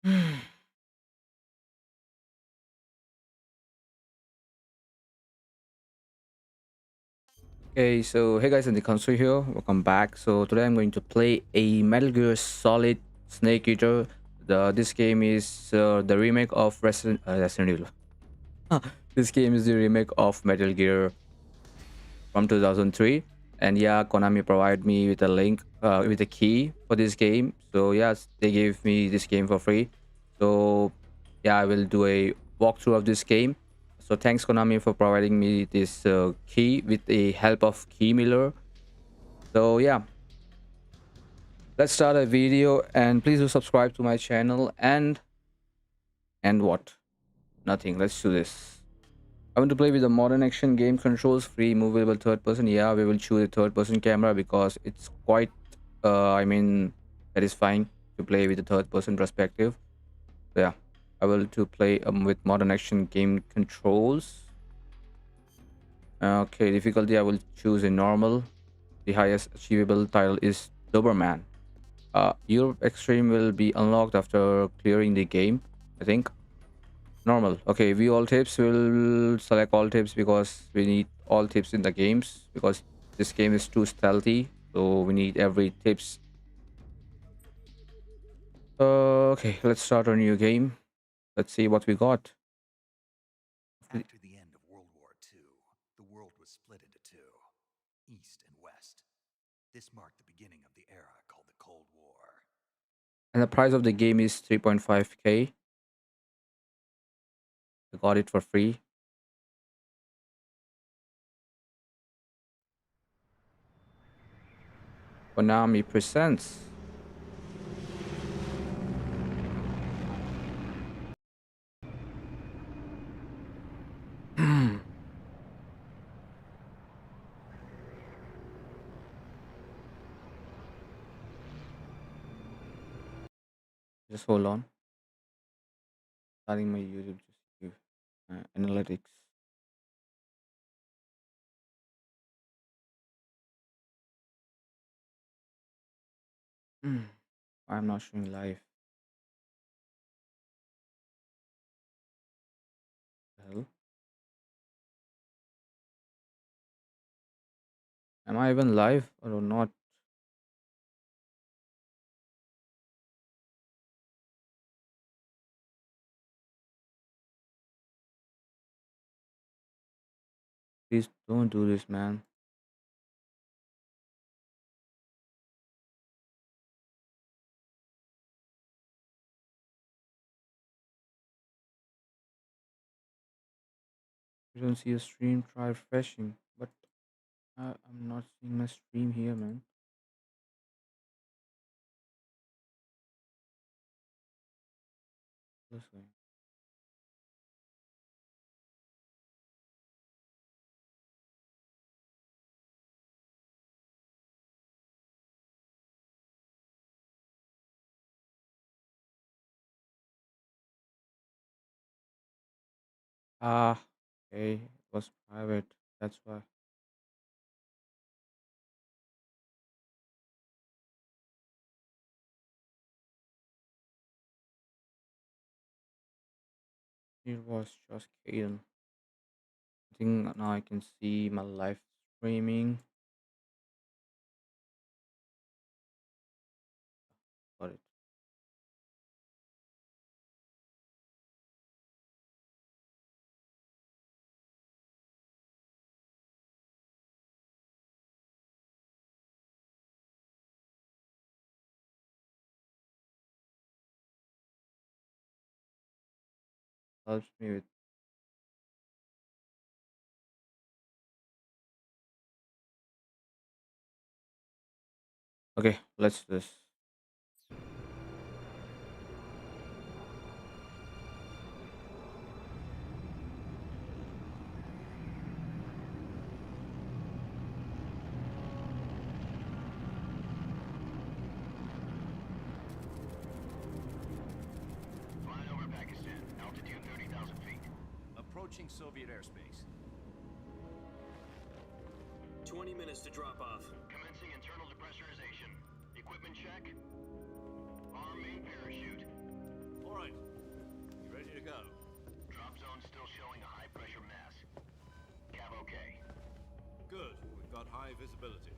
Okay, so hey guys, and the console here. Welcome back. So today I'm going to play a Metal Gear Solid Snake Eater. This game is the remake of Resident Evil. This game is the remake of Metal Gear from 2003. And yeah, Konami provided me with a link, with a key for this game. So yes, they gave me this game for free. So yeah, I will do a walkthrough of this game. So thanks Konami for providing me this key with the help of Key Miller. So yeah, let's start a video, and please do subscribe to my channel. And what? Nothing. Let's do this. I want to play with the modern action game controls, free movable third person. Yeah, we will choose a third person camera because it's quite satisfying to play with the third person perspective. So yeah, I will to play with modern action game controls. Okay, difficulty I will choose a normal. The highest achievable title is Doberman. Europe Extreme will be unlocked after clearing the game, I think. Normal. Okay, view all tips. We'll select all tips because we need all tips in the games because this game is too stealthy. So we need every tips. Okay, let's start a new game. Let's see what we got. After the end of World War II, the world was split into two, East and West. This marked the beginning of the era called the Cold War. And the price of the game is 3.5k. I got it for free. Konami presents. Just hold on. Starting my YouTube analytics. I'm not showing live. Hell, am I even live or not? Please don't do this, man. You don't see a stream, try refreshing. But I'm not seeing my stream here, man. What's going? Ah, okay. It was private. That's why. It was just Caden. I think now I can see my live streaming. Got it. Helps me with. Okay, let's do this. Flying over Pakistan, altitude 30,000 feet. Approaching Soviet airspace. 20 minutes to drop off. Commencing internal depressurization. Equipment check. Arm main parachute. All high visibility.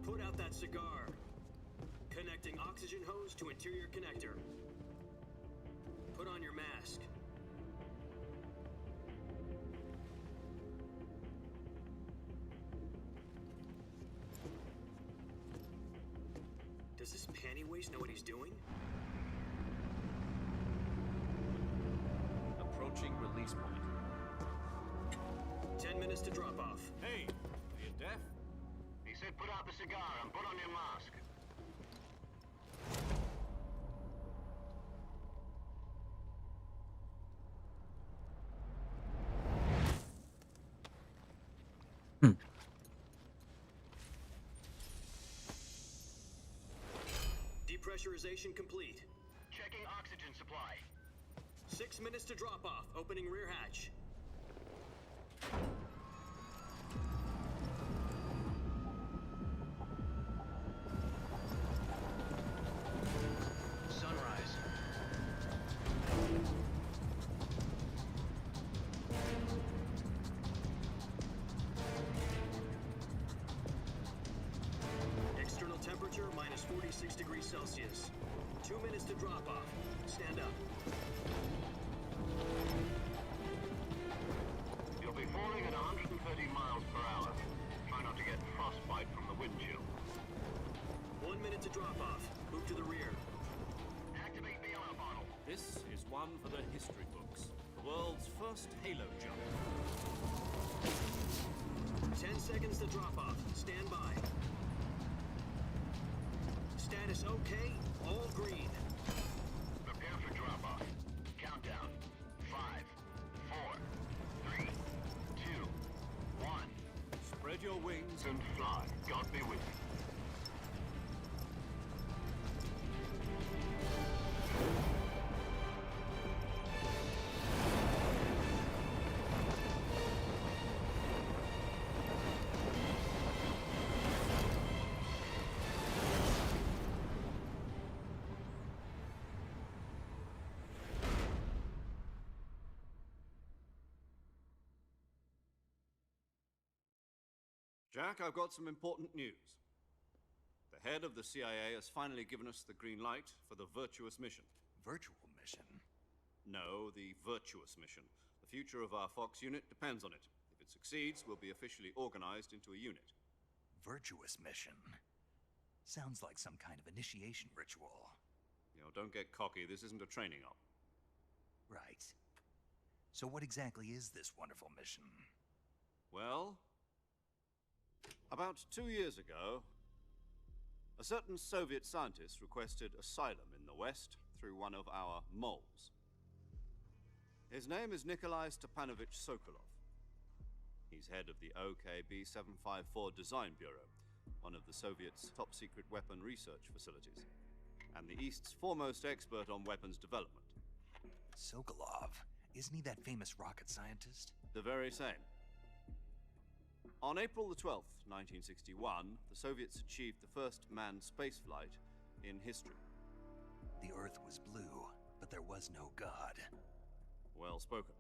Put out that cigar. Connecting oxygen hose to interior connector. Put on your mask. Does this panty waste know what he's doing? Approaching release point. 10 minutes to drop off. Hey, are you deaf? He said put out the cigar and put on your mask. Depressurization complete. Checking oxygen supply. 6 minutes to drop off. Opening rear hatch. Sunrise. External temperature minus 46 degrees Celsius. 2 minutes to drop off. Stand up. You'll be falling at 130 miles per hour. Try not to get frostbite from the wind chill. 1 minute to drop off. Move to the rear. Activate the armor bottle. This is one for the history books. The world's first halo jump. 10 seconds to drop off. Stand by. Status okay. All green. Prepare for drop off. Countdown. 5, 4, 3, 2, 1. Spread your wings And fly. God be with you. Jack, I've got some important news. The head of the CIA has finally given us the green light for the virtuous mission. Virtual mission? No, the virtuous mission. The future of our Fox unit depends on it. If it succeeds, we'll be officially organized into a unit. Virtuous mission? Sounds like some kind of initiation ritual. You know, don't get cocky. This isn't a training op. Right. So what exactly is this wonderful mission? Well, about 2 years ago, a certain Soviet scientist requested asylum in the West through one of our moles. His name is Nikolai Stepanovich Sokolov. He's head of the OKB-754 Design Bureau, one of the Soviets' top-secret weapon research facilities, and the East's foremost expert on weapons development. Sokolov? Isn't he that famous rocket scientist? The very same. On April the 12th, 1961, the Soviets achieved the first manned spaceflight in history. The Earth was blue, but there was no God. Well spoken.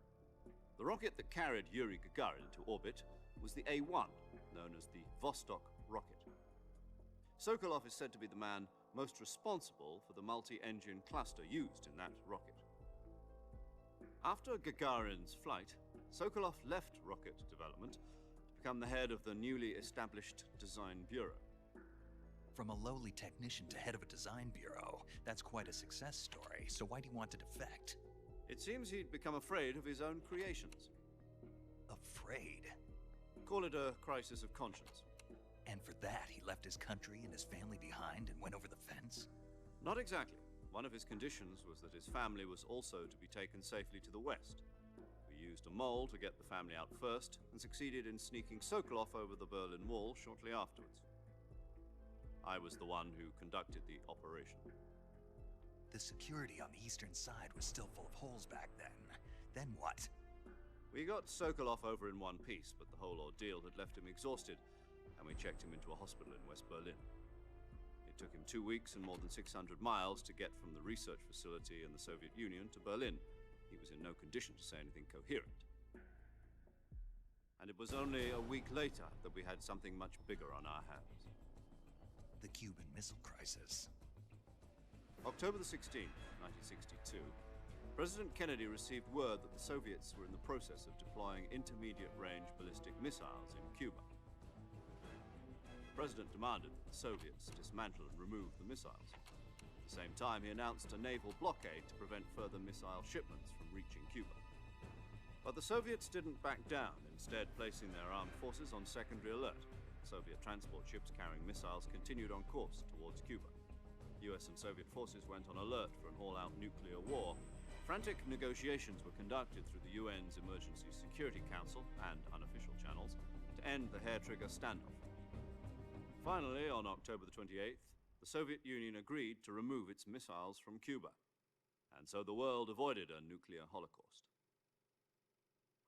The rocket that carried Yuri Gagarin to orbit was the A-1, known as the Vostok rocket. Sokolov is said to be the man most responsible for the multi-engine cluster used in that rocket. After Gagarin's flight, Sokolov left rocket development to become the head of the newly established Design Bureau. From a lowly technician to head of a design bureau, that's quite a success story, so why'd he want to defect? It seems he'd become afraid of his own creations. Afraid? Call it a crisis of conscience. And for that, he left his country and his family behind and went over the fence? Not exactly. One of his conditions was that his family was also to be taken safely to the west. We used a mole to get the family out first, and succeeded in sneaking Sokolov over the Berlin Wall shortly afterwards. I was the one who conducted the operation. The security on the eastern side was still full of holes back then. Then what? We got Sokolov over in one piece, but the whole ordeal had left him exhausted, and we checked him into a hospital in West Berlin. took him 2 weeks and more than 600 miles to get from the research facility in the Soviet Union to Berlin. He was in no condition to say anything coherent. And it was only a week later that we had something much bigger on our hands. The Cuban Missile Crisis. October the 16th, 1962, President Kennedy received word that the Soviets were in the process of deploying intermediate-range ballistic missiles in Cuba. The President demanded that the Soviets dismantle and remove the missiles. At the same time, he announced a naval blockade to prevent further missile shipments from reaching Cuba. But the Soviets didn't back down, instead placing their armed forces on secondary alert. Soviet transport ships carrying missiles continued on course towards Cuba. US and Soviet forces went on alert for an all-out nuclear war. Frantic negotiations were conducted through the UN's Emergency Security Council and unofficial channels to end the hair-trigger standoff. Finally, on October the 28th, the Soviet Union agreed to remove its missiles from Cuba, and so the world avoided a nuclear holocaust.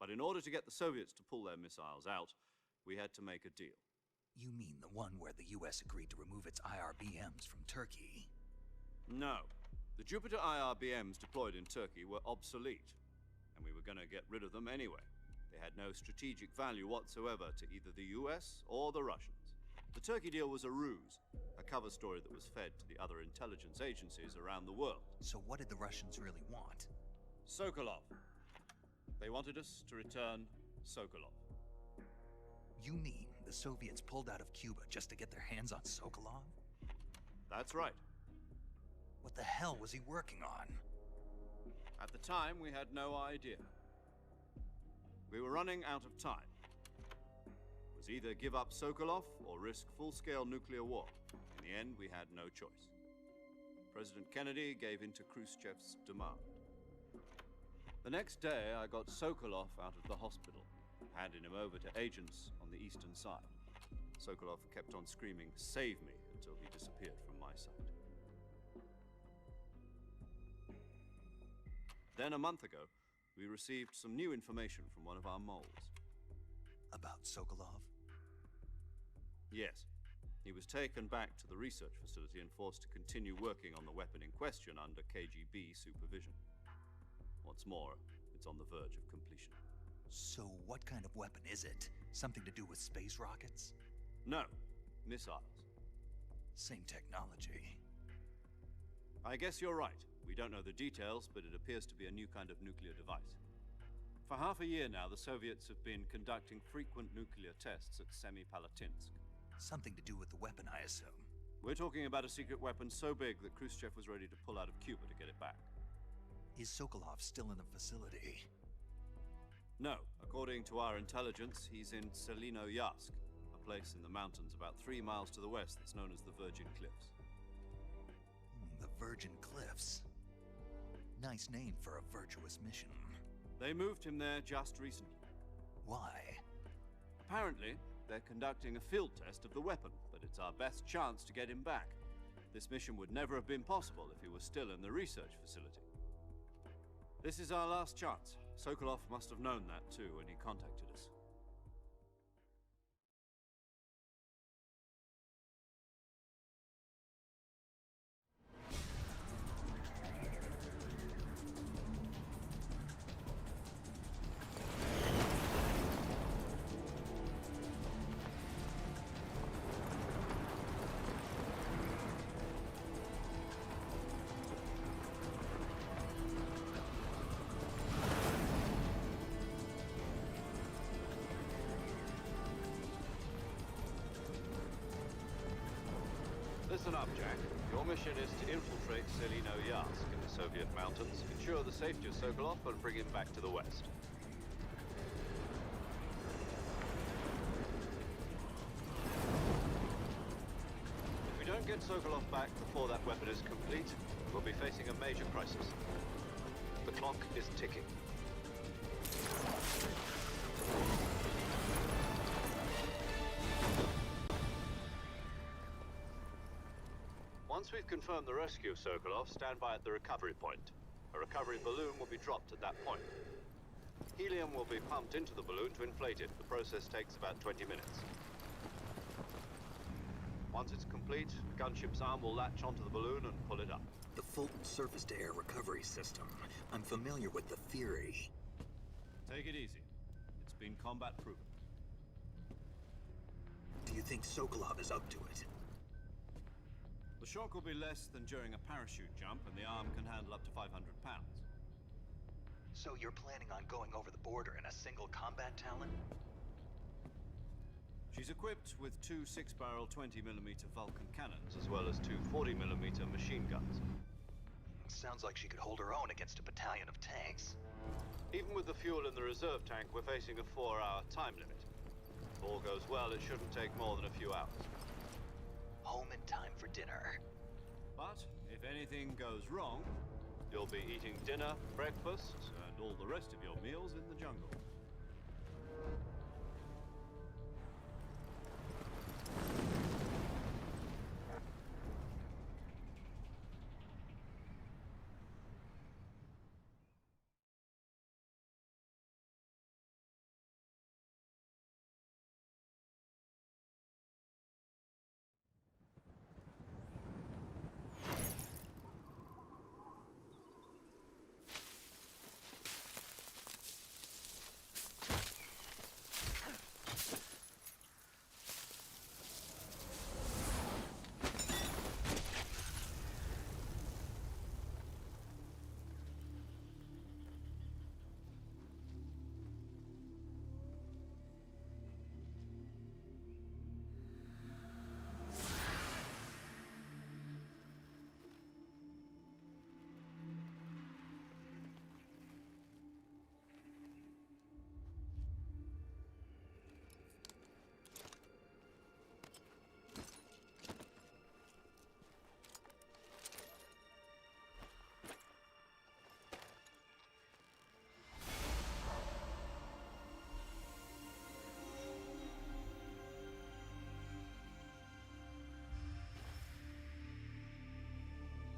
But in order to get the Soviets to pull their missiles out, we had to make a deal. You mean the one where the US agreed to remove its IRBMs from Turkey? No. The Jupiter IRBMs deployed in Turkey were obsolete, and we were going to get rid of them anyway. They had no strategic value whatsoever to either the US or the Russians. The Turkey deal was a ruse, a cover story that was fed to the other intelligence agencies around the world. So what did the Russians really want? Sokolov. They wanted us to return Sokolov. You mean the Soviets pulled out of Cuba just to get their hands on Sokolov? That's right. What the hell was he working on? At the time, we had no idea. We were running out of time. It was either give up Sokolov or risk full-scale nuclear war. In the end, we had no choice. President Kennedy gave in to Khrushchev's demand. The next day, I got Sokolov out of the hospital, handing him over to agents on the eastern side. Sokolov kept on screaming, "Save me," until he disappeared from my sight. Then, a month ago, we received some new information from one of our moles. About Sokolov? Yes. He was taken back to the research facility and forced to continue working on the weapon in question under KGB supervision. What's more, it's on the verge of completion. So what kind of weapon is it? Something to do with space rockets? No, missiles. Same technology. I guess you're right. We don't know the details, but it appears to be a new kind of nuclear device. For half a year now, the Soviets have been conducting frequent nuclear tests at Semipalatinsk. Something to do with the weapon, I assume. We're talking about a secret weapon so big that Khrushchev was ready to pull out of Cuba to get it back. Is Sokolov still in the facility? No. According to our intelligence, he's in Selino-Yarsk, a place in the mountains about 3 miles to the west that's known as the Virgin Cliffs. The Virgin Cliffs. Nice name for a virtuous mission. They moved him there just recently. Why? Apparently, they're conducting a field test of the weapon, but it's our best chance to get him back. This mission would never have been possible if he was still in the research facility. This is our last chance. Sokolov must have known that too when he contacted us. Listen up, Jack. Your mission is to infiltrate Selino-Yarsk in the Soviet mountains, ensure the safety of Sokolov, and bring him back to the west. If we don't get Sokolov back before that weapon is complete, we'll be facing a major crisis. The clock is ticking. Once we've confirmed the rescue of Sokolov, stand by at the recovery point. A recovery balloon will be dropped at that point. Helium will be pumped into the balloon to inflate it. The process takes about 20 minutes. Once it's complete, the gunship's arm will latch onto the balloon and pull it up. The Fulton surface-to-air recovery system. I'm familiar with the theory. Take it easy. It's been combat-proven. Do you think Sokolov is up to it? The shock will be less than during a parachute jump, and the arm can handle up to 500 pounds. So you're planning on going over the border in a single combat Talon? She's equipped with two 6-barrel 20mm Vulcan cannons, as well as two 40mm machine guns. Sounds like she could hold her own against a battalion of tanks. Even with the fuel in the reserve tank, we're facing a 4-hour time limit. If all goes well, it shouldn't take more than a few hours. Home in time for dinner. But if anything goes wrong, you'll be eating dinner, breakfast, and all the rest of your meals in the jungle.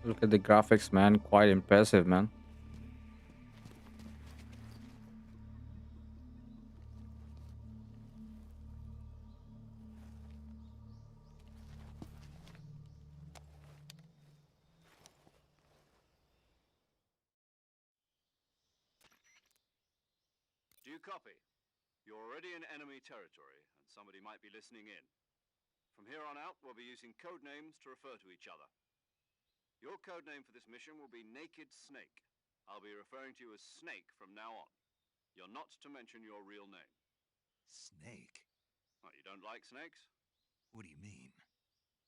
Look at the graphics, man. Quite impressive, man. Do you copy? You're already in enemy territory, and somebody might be listening in. From here on out, we'll be using code names to refer to each other. Your code name for this mission will be Naked Snake. I'll be referring to you as Snake from now on. You're not to mention your real name. Snake? What, you don't like snakes? What do you mean?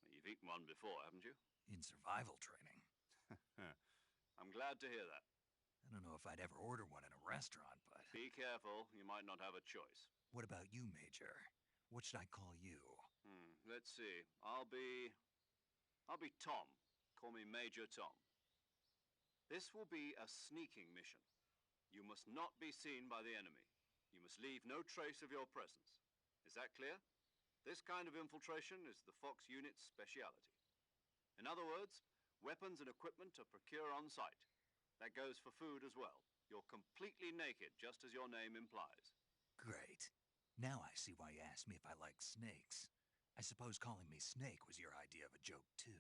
Well, you've eaten one before, haven't you? In survival training. I'm glad to hear that. I don't know if I'd ever order one in a restaurant, but... Be careful, you might not have a choice. What about you, Major? What should I call you? Let's see. I'll be Tom. Call me Major Tom. This will be a sneaking mission. You must not be seen by the enemy. You must leave no trace of your presence. Is that clear? This kind of infiltration is the Fox unit's speciality. In other words, weapons and equipment are procured on site. That goes for food as well. You're completely naked, just as your name implies. Great. Now I see why you asked me if I like snakes. I suppose calling me Snake was your idea of a joke, too.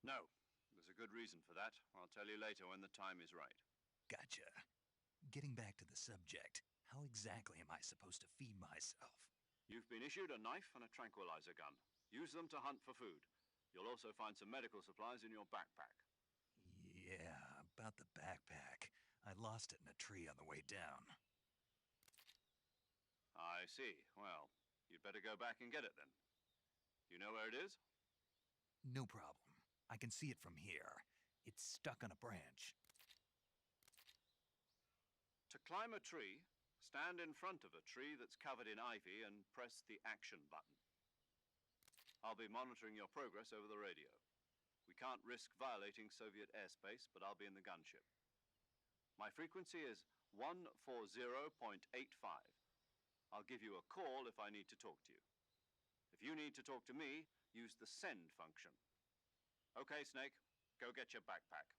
No. There's a good reason for that. I'll tell you later when the time is right. Gotcha. Getting back to the subject, how exactly am I supposed to feed myself? You've been issued a knife and a tranquilizer gun. Use them to hunt for food. You'll also find some medical supplies in your backpack. Yeah, about the backpack. I lost it in a tree on the way down. I see. Well, you'd better go back and get it then. You know where it is? No problem. I can see it from here. It's stuck on a branch. To climb a tree, stand in front of a tree that's covered in ivy and press the action button. I'll be monitoring your progress over the radio. We can't risk violating Soviet airspace, but I'll be in the gunship. My frequency is 140.85. I'll give you a call if I need to talk to you. If you need to talk to me, use the send function. Okay, Snake, go get your backpack.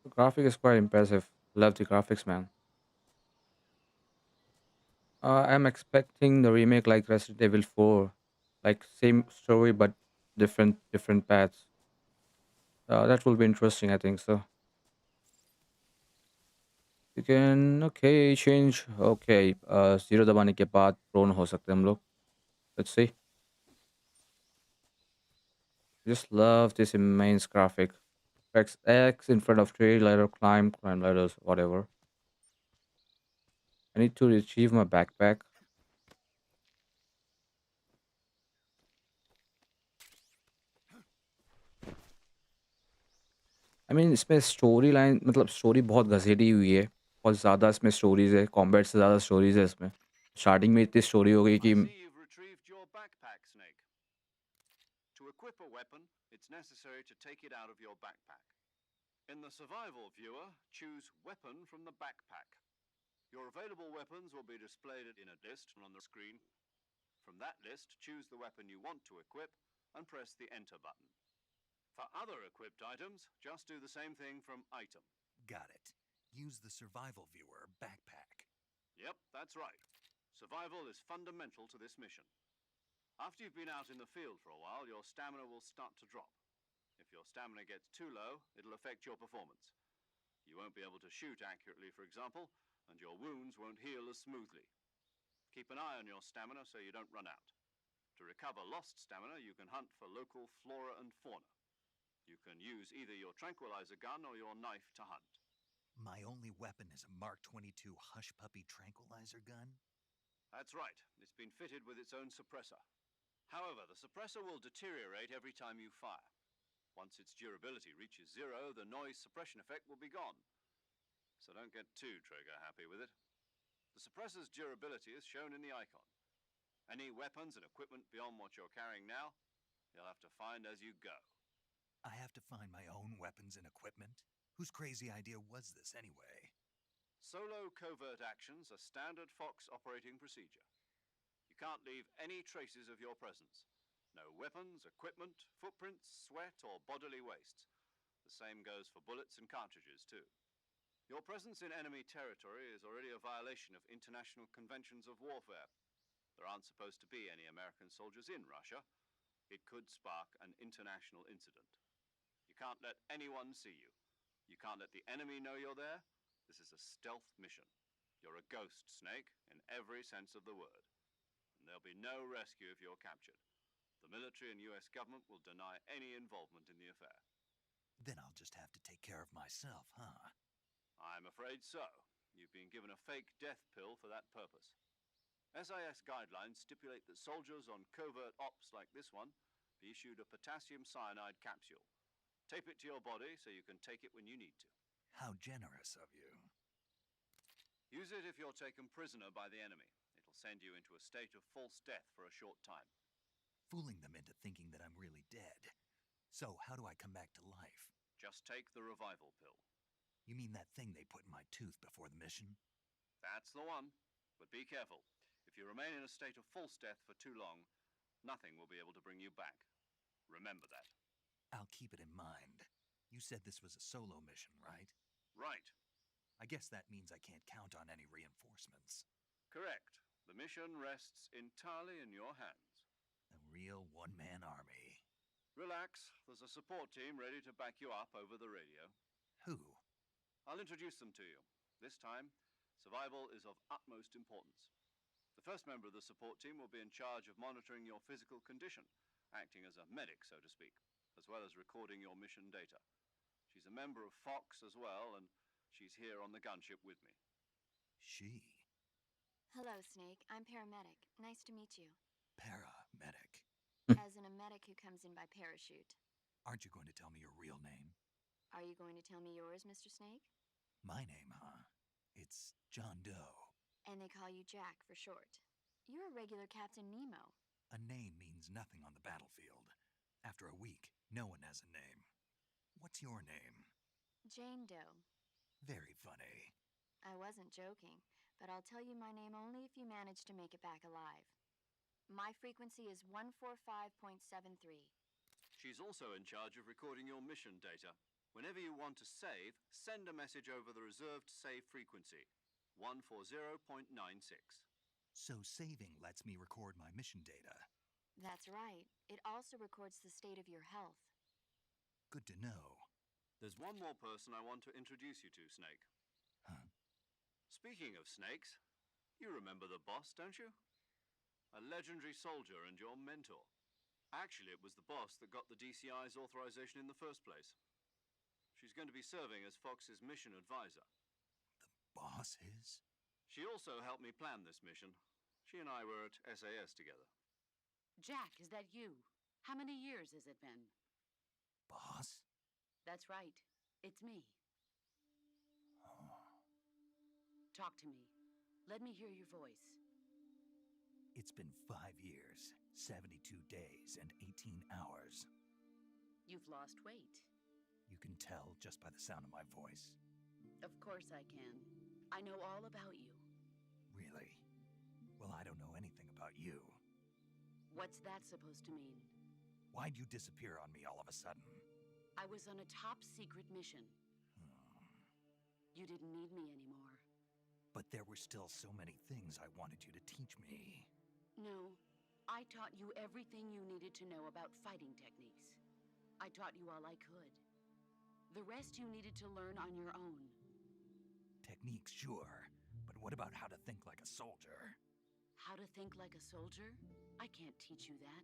The graphic is quite impressive. Love the graphics, man. I'm expecting the remake like Resident Evil 4, like same story but different paths. That will be interesting, I think so. You can okay change okay zero दबाने के बाद prone हो सकते हैं हम लोग. Let's see. Just love this immense graphic. Press X in front of tree ladder, climb ladders, whatever. I need to retrieve my backpack. I mean इसमें story line मतलब स्टोरी बहुत घसेटी हुई है. बहुत ज़्यादा इसमें स्टोरीज़ है. कॉम्बैट से ज़्यादा स्टोरीज़ है इसमें. स्टार्टिंग में इतनी स्टोरी हो गई I कि see you've retrieved your backpack, Snake. To equip a weapon, it's necessary to take it out of your backpack. In the survival viewer, choose Weapon from the backpack. Your available weapons will be displayed in a list on the screen. From that list, choose the weapon you want to equip and press the Enter button. For other equipped items, just do the same thing from Item. Got it. Use the survival viewer backpack. Yep, that's right. Survival is fundamental to this mission. After you've been out in the field for a while, your stamina will start to drop. If your stamina gets too low, it'll affect your performance. You won't be able to shoot accurately, for example, and your wounds won't heal as smoothly. Keep an eye on your stamina so you don't run out. To recover lost stamina, you can hunt for local flora and fauna. You can use either your tranquilizer gun or your knife to hunt. My only weapon is a Mark 22 Hush Puppy tranquilizer gun? That's right. It's been fitted with its own suppressor. However, the suppressor will deteriorate every time you fire. Once its durability reaches zero, the noise suppression effect will be gone. So don't get too trigger happy with it. The suppressor's durability is shown in the icon. Any weapons and equipment beyond what you're carrying now, you'll have to find as you go. I have to find my own weapons and equipment? Whose crazy idea was this anyway? Solo covert actions are standard Fox operating procedure. You can't leave any traces of your presence. No weapons, equipment, footprints, sweat, or bodily wastes. The same goes for bullets and cartridges, too. Your presence in enemy territory is already a violation of international conventions of warfare. There aren't supposed to be any American soldiers in Russia. It could spark an international incident. You can't let anyone see you. You can't let the enemy know you're there. This is a stealth mission. You're a ghost, Snake, in every sense of the word. And there'll be no rescue if you're captured. The military and US government will deny any involvement in the affair. Then I'll just have to take care of myself, huh? I'm afraid so. You've been given a fake death pill for that purpose. SIS guidelines stipulate that soldiers on covert ops like this one be issued a potassium cyanide capsule. Tape it to your body so you can take it when you need to. How generous of you. Use it if you're taken prisoner by the enemy. It'll send you into a state of false death for a short time. Fooling them into thinking that I'm really dead. So, how do I come back to life? Just take the revival pill. You mean that thing they put in my tooth before the mission? That's the one. But be careful. If you remain in a state of false death for too long, nothing will be able to bring you back. Remember that. I'll keep it in mind. You said this was a solo mission, right? Right. I guess that means I can't count on any reinforcements. Correct. The mission rests entirely in your hands. A real one-man army. Relax. There's a support team ready to back you up over the radio. Who? I'll introduce them to you. This time, survival is of utmost importance. The first member of the support team will be in charge of monitoring your physical condition, acting as a medic, so to speak, as well as recording your mission data. She's a member of Fox as well, and she's here on the gunship with me. She. Hello, Snake. I'm paramedic. Nice to meet you. Paramedic. As in a medic who comes in by parachute. Aren't you going to tell me your real name? Are you going to tell me yours, Mr. Snake? My name, huh? It's John Doe. And they call you Jack for short. You're a regular Captain Nemo. A name means nothing on the battlefield. After a week, no one has a name. What's your name? Jane Doe. Very funny. I wasn't joking, but I'll tell you my name only if you manage to make it back alive. My frequency is 145.73. She's also in charge of recording your mission data. Whenever you want to save, send a message over the reserved save frequency, 140.96. So saving lets me record my mission data. That's right. It also records the state of your health. Good to know. There's one more person I want to introduce you to, Snake. Huh? Speaking of snakes, you remember the boss, don't you? A legendary soldier and your mentor. Actually, it was the boss that got the DCI's authorization in the first place. She's going to be serving as Fox's mission advisor. The boss is? She also helped me plan this mission. She and I were at SAS together. Jack, is that you? How many years has it been? Boss? That's right. It's me. Oh. Talk to me. Let me hear your voice. It's been 5 years, 72 days, and 18 hours. You've lost weight. You can tell just by the sound of my voice. Of course I can. I know all about you. Really? Well, I don't know anything about you. What's that supposed to mean? Why'd you disappear on me all of a sudden? I was on a top-secret mission. You didn't need me anymore. But there were still so many things I wanted you to teach me. No, I taught you everything you needed to know about fighting techniques. I taught you all I could. The rest you needed to learn on your own. Techniques, sure. But what about how to think like a soldier? How to think like a soldier? I can't teach you that.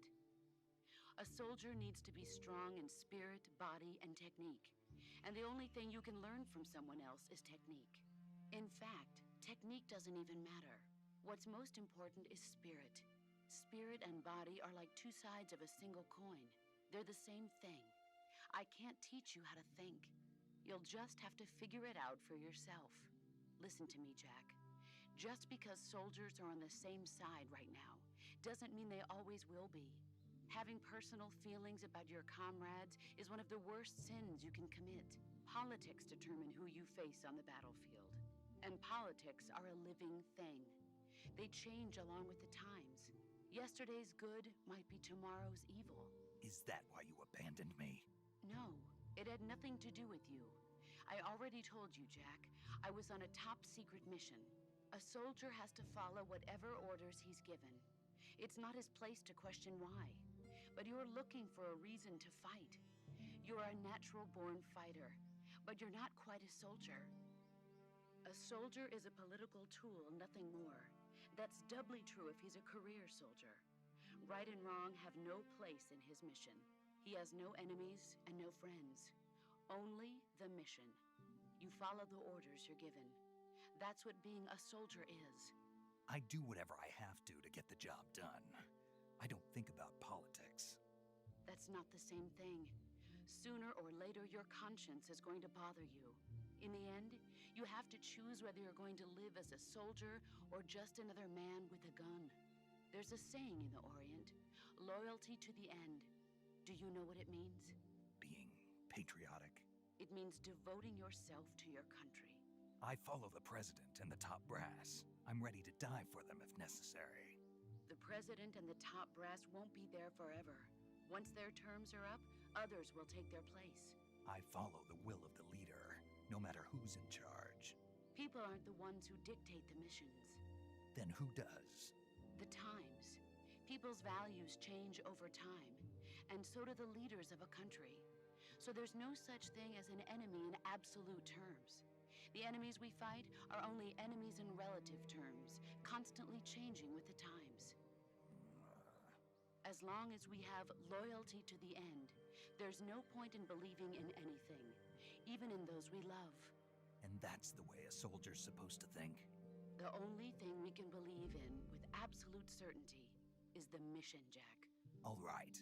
A soldier needs to be strong in spirit, body, and technique. And the only thing you can learn from someone else is technique. In fact, technique doesn't even matter. What's most important is spirit. Spirit and body are like two sides of a single coin. They're the same thing. I can't teach you how to think. You'll just have to figure it out for yourself. Listen to me, Jack. Just because soldiers are on the same side right now doesn't mean they always will be. Having personal feelings about your comrades is one of the worst sins you can commit. Politics determine who you face on the battlefield. And politics are a living thing. They change along with the times. Yesterday's good might be tomorrow's evil. Is that why you abandoned me? No, it had nothing to do with you. I already told you, Jack. I was on a top-secret mission. A soldier has to follow whatever orders he's given. It's not his place to question why. But you're looking for a reason to fight. You're a natural-born fighter, but you're not quite a soldier. A soldier is a political tool, nothing more. That's doubly true if he's a career soldier. Right and wrong have no place in his mission. He has no enemies and no friends. Only the mission. You follow the orders you're given. That's what being a soldier is. I do whatever I have to get the job done. I don't think about politics. That's not the same thing. Sooner or later, your conscience is going to bother you. In the end, you have to choose whether you're going to live as a soldier or just another man with a gun. There's a saying in the Orient, loyalty to the end. Do you know what it means? Being patriotic. It means devoting yourself to your country. I follow the president and the top brass. I'm ready to die for them if necessary. The president and the top brass won't be there forever. Once their terms are up, others will take their place. I follow the will of the leader, no matter who's in charge. People aren't the ones who dictate the missions. Then who does? The times. People's values change over time, and so do the leaders of a country. So there's no such thing as an enemy in absolute terms. The enemies we fight are only enemies in relative terms, constantly changing with the times. As long as we have loyalty to the end, there's no point in believing in anything, even in those we love. And that's the way a soldier's supposed to think? The only thing we can believe in with absolute certainty is the mission, Jack. All right,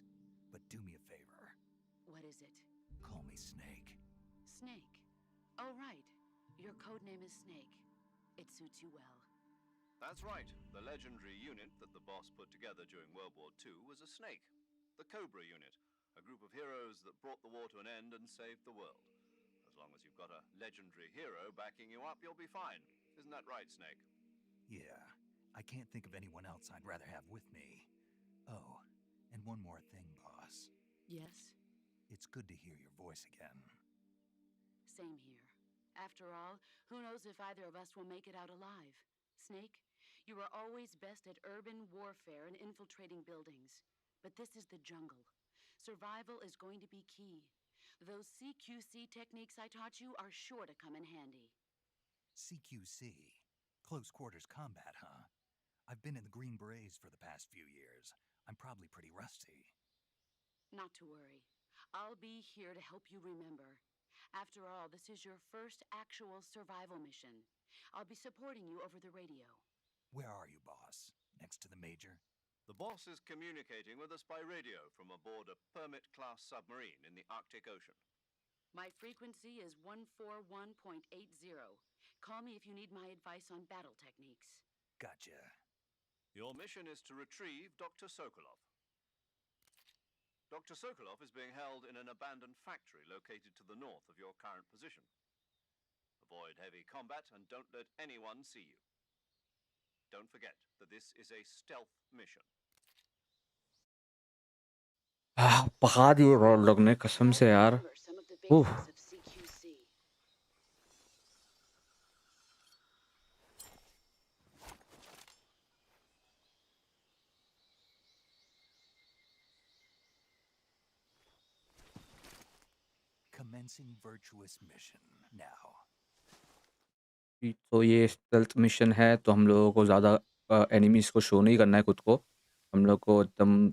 but do me a favor. What is it? Call me Snake. Snake. Oh, right. Your codename is Snake. It suits you well. That's right. The legendary unit that the boss put together during World War II was a snake. The Cobra unit, a group of heroes that brought the war to an end and saved the world. As long as you've got a legendary hero backing you up, you'll be fine. Isn't that right, Snake? Yeah, I can't think of anyone else I'd rather have with me. Oh, and one more thing, boss. Yes? It's good to hear your voice again. Same here. After all, who knows if either of us will make it out alive? Snake, you are always best at urban warfare and infiltrating buildings. But this is the jungle. Survival is going to be key. Those CQC techniques I taught you are sure to come in handy. CQC? Close quarters combat, huh? I've been in the Green Berets for the past few years. I'm probably pretty rusty. Not to worry. I'll be here to help you remember. After all, this is your first actual survival mission. I'll be supporting you over the radio. Where are you, boss? Next to the Major? The boss is communicating with us by radio from aboard a Permit-class submarine in the Arctic Ocean. My frequency is 141.80. Call me if you need my advice on battle techniques. Gotcha. Your mission is to retrieve Dr. Sokolov. Dr. Sokolov is being held in an abandoned factory located to the north of your current position. Avoid heavy combat and don't let anyone see you. Don't forget that this is a stealth mission. पका दिए road लोग ने कसम से यार. Remember some of the Oof. basics of CQC. Commencing virtuous mission now. तो ये stealth mission है, तो हम लोगों को ज़्यादा एनिमीज को शो नहीं करना है खुद को. हम लोग को एकदम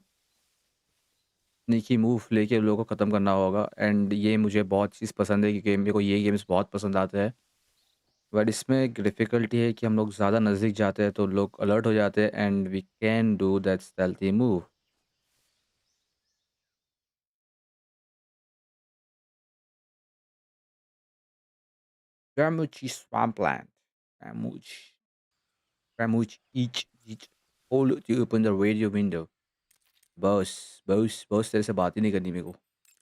स्नीकी मूव लेके उन लोगों को ख़त्म करना होगा. एंड ये मुझे बहुत चीज़ पसंद है कि गेम मेरे को ये गेम्स बहुत पसंद आते हैं. बट इसमें एक डिफ़िकल्टी है कि हम लोग ज़्यादा नज़दीक जाते हैं तो लोग अलर्ट हो जाते हैं and we can do that stealthy move. Ramuchi Swampland. Ramuchi each hold to open the radio window. Boss तेरे से बात ही नहीं करनी मेरे को.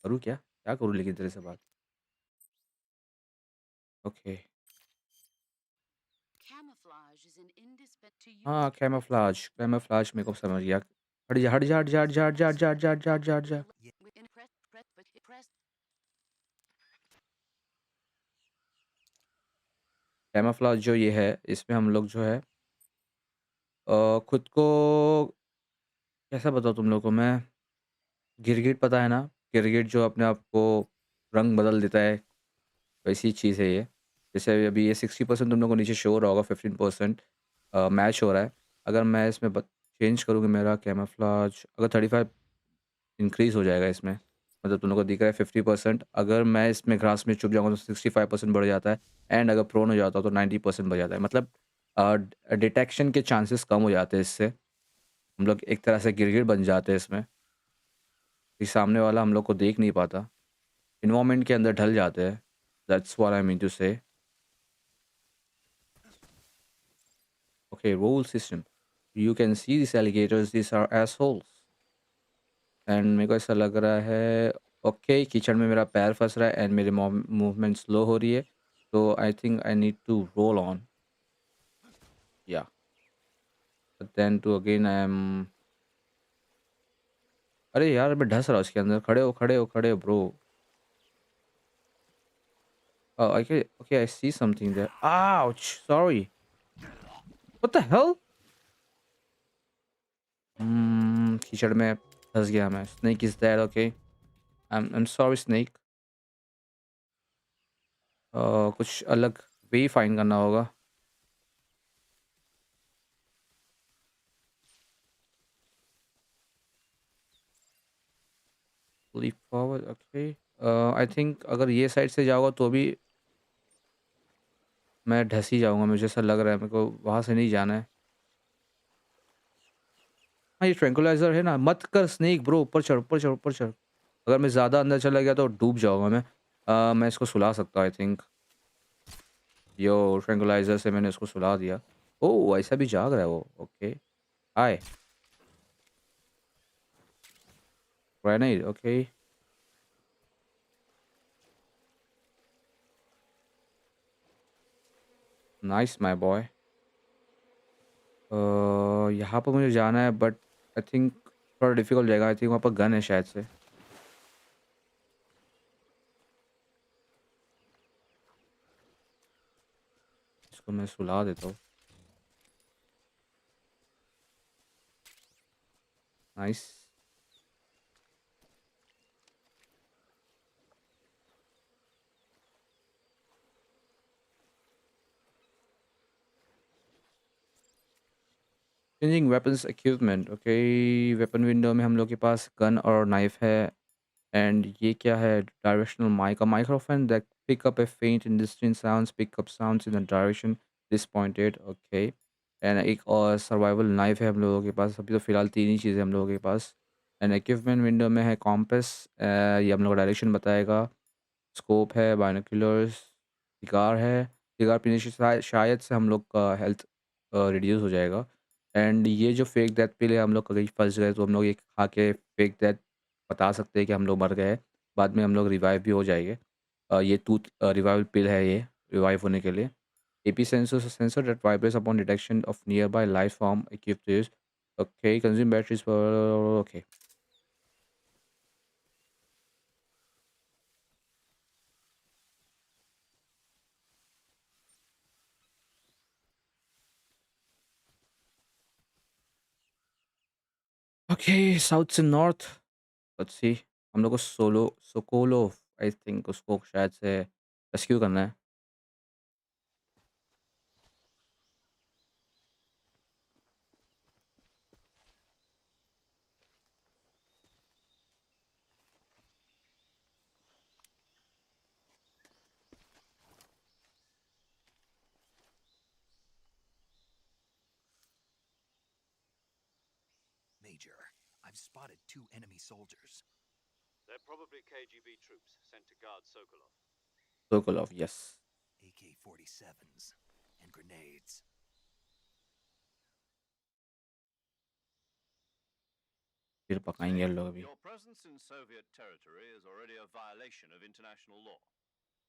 करूँ क्या करूँ लेकिन तेरे से बात. Okay. Camouflage is an indispensable to हाँ use. कैमोफ्लाज मेरे को समझ गया. हट जा. Press. कैमोफ्लाज जो ये है इसमें हम लोग जो है खुद को कैसा बताऊँ तुम लोगों को मैं. गिरगिट पता है ना, गिरगिट जो अपने आप को रंग बदल देता है, वैसी चीज़ है ये. जैसे अभी ये 60% तुम लोगों को नीचे शो हो रहा होगा, 15% मैच हो रहा है. अगर मैं इसमें चेंज करूँगी मेरा कैमोफ्लाज, अगर 35 इंक्रीज़ हो जाएगा इसमें, मतलब तुम लोगों को दिख रहा है 50%. अगर मैं इसमें ग्रास में छुप जाऊँगा तो 65% बढ़ जाता है. एंड अगर प्रोन हो जाता हो तो 90% बढ़ जाता है. मतलब डिटेक्शन के चांसेस कम हो जाते हैं इससे. हम लोग एक तरह से गिरगिट बन जाते हैं इसमें कि सामने वाला हम लोग को देख नहीं पाता. इन्वायरमेंट के अंदर ढल जाते हैं. That's what I mean to say. Okay, rule system. You can see this alligators, this are assholes. And मेरे को ऐसा लग रहा है ओके कीचड़ में मेरा पैर फंस रहा है एंड मेरी मूवमेंट स्लो हो रही है. तो I think I need to roll on. Yeah but then too again I am. अरे यार मैं ढस रहा हूँ इसके अंदर. खड़े हो bro. Okay, I see something there. Ouch! Sorry. What the hell? कीचड़ में फंस गया मैं. Snake is dead. Okay. I'm sorry, Snake. कुछ अलग वे फाइंड करना होगा. Leap forward. Okay. I think अगर ये साइड से जाओगा तो भी मैं ढस ही जाऊंगा. मुझे ऐसा लग रहा है. मेरे को वहाँ से नहीं जाना है. हाँ ये ट्रैंकुलाइजर है ना. मत कर स्नेक ब्रो. ऊपर चढ़. अगर मैं ज़्यादा अंदर चला गया तो डूब जाऊंगा मैं. मैं इसको सुला सकता हूँ आई थिंक. यो ट्रैंकुलाइजर से मैंने उसको सुला दिया. ओह ऐसा भी जाग रहा है वो. Okay. Hi. Grenade. Okay. Nice my boy. यहाँ पर मुझे जाना है बट आई थिंक थोड़ा डिफिकल्ट जाएगा. आई थिंक वहाँ पर गन है शायद से. इसको मैं सुला देता हूँ। Nice. Changing weapons equipment. Okay, weapon window में हम लोग के पास गन और नाइफ है। एंड ये क्या है? Directional mic, a microphone that pick up a faint in distant sounds, pick up sounds in the direction this pointed. Okay. And एक और सर्वाइवल नाइफ है हम लोगों के पास। अभी तो फिलहाल तीन ही चीज़ें हम लोगों के पास। एंड इक्विपमेंट विंडो में है कॉम्पस, ये हम लोग को डायरेक्शन बताएगा। स्कोप है, बाइनोक्यूलर्स, सिगार है। सिगार पीने से शायद से हम लोग का हेल्थ रिड्यूस हो जाएगा। एंड ये जो फेक डेथ पिल है, हम लोग कहीं फंस गए तो हम लोग ये खा के फेक डेथ बता सकते हैं कि हम लोग मर गए हैं। बाद में हम लोग रिवाइव भी हो जाएंगे। ये टूथ रिवाइवल पिल है, ये रिवाइव होने के लिए। AP sensor that vibrates upon detection of near by life form equipped. Okay, consume batteries for. Okay. Okay, south से नॉर्थ। Let's see. हम लोग को सोकोलोव, आई थिंक उसको शायद से रेस्क्यू करना है। Major, I've spotted 2 enemy soldiers. They're probably KGB troops sent to guard Sokolov. Sokolov, yes. AK-47s and grenades. फिर पकाएंगे See, हम लोग अभी। your presence in Soviet territory is already a violation of international law.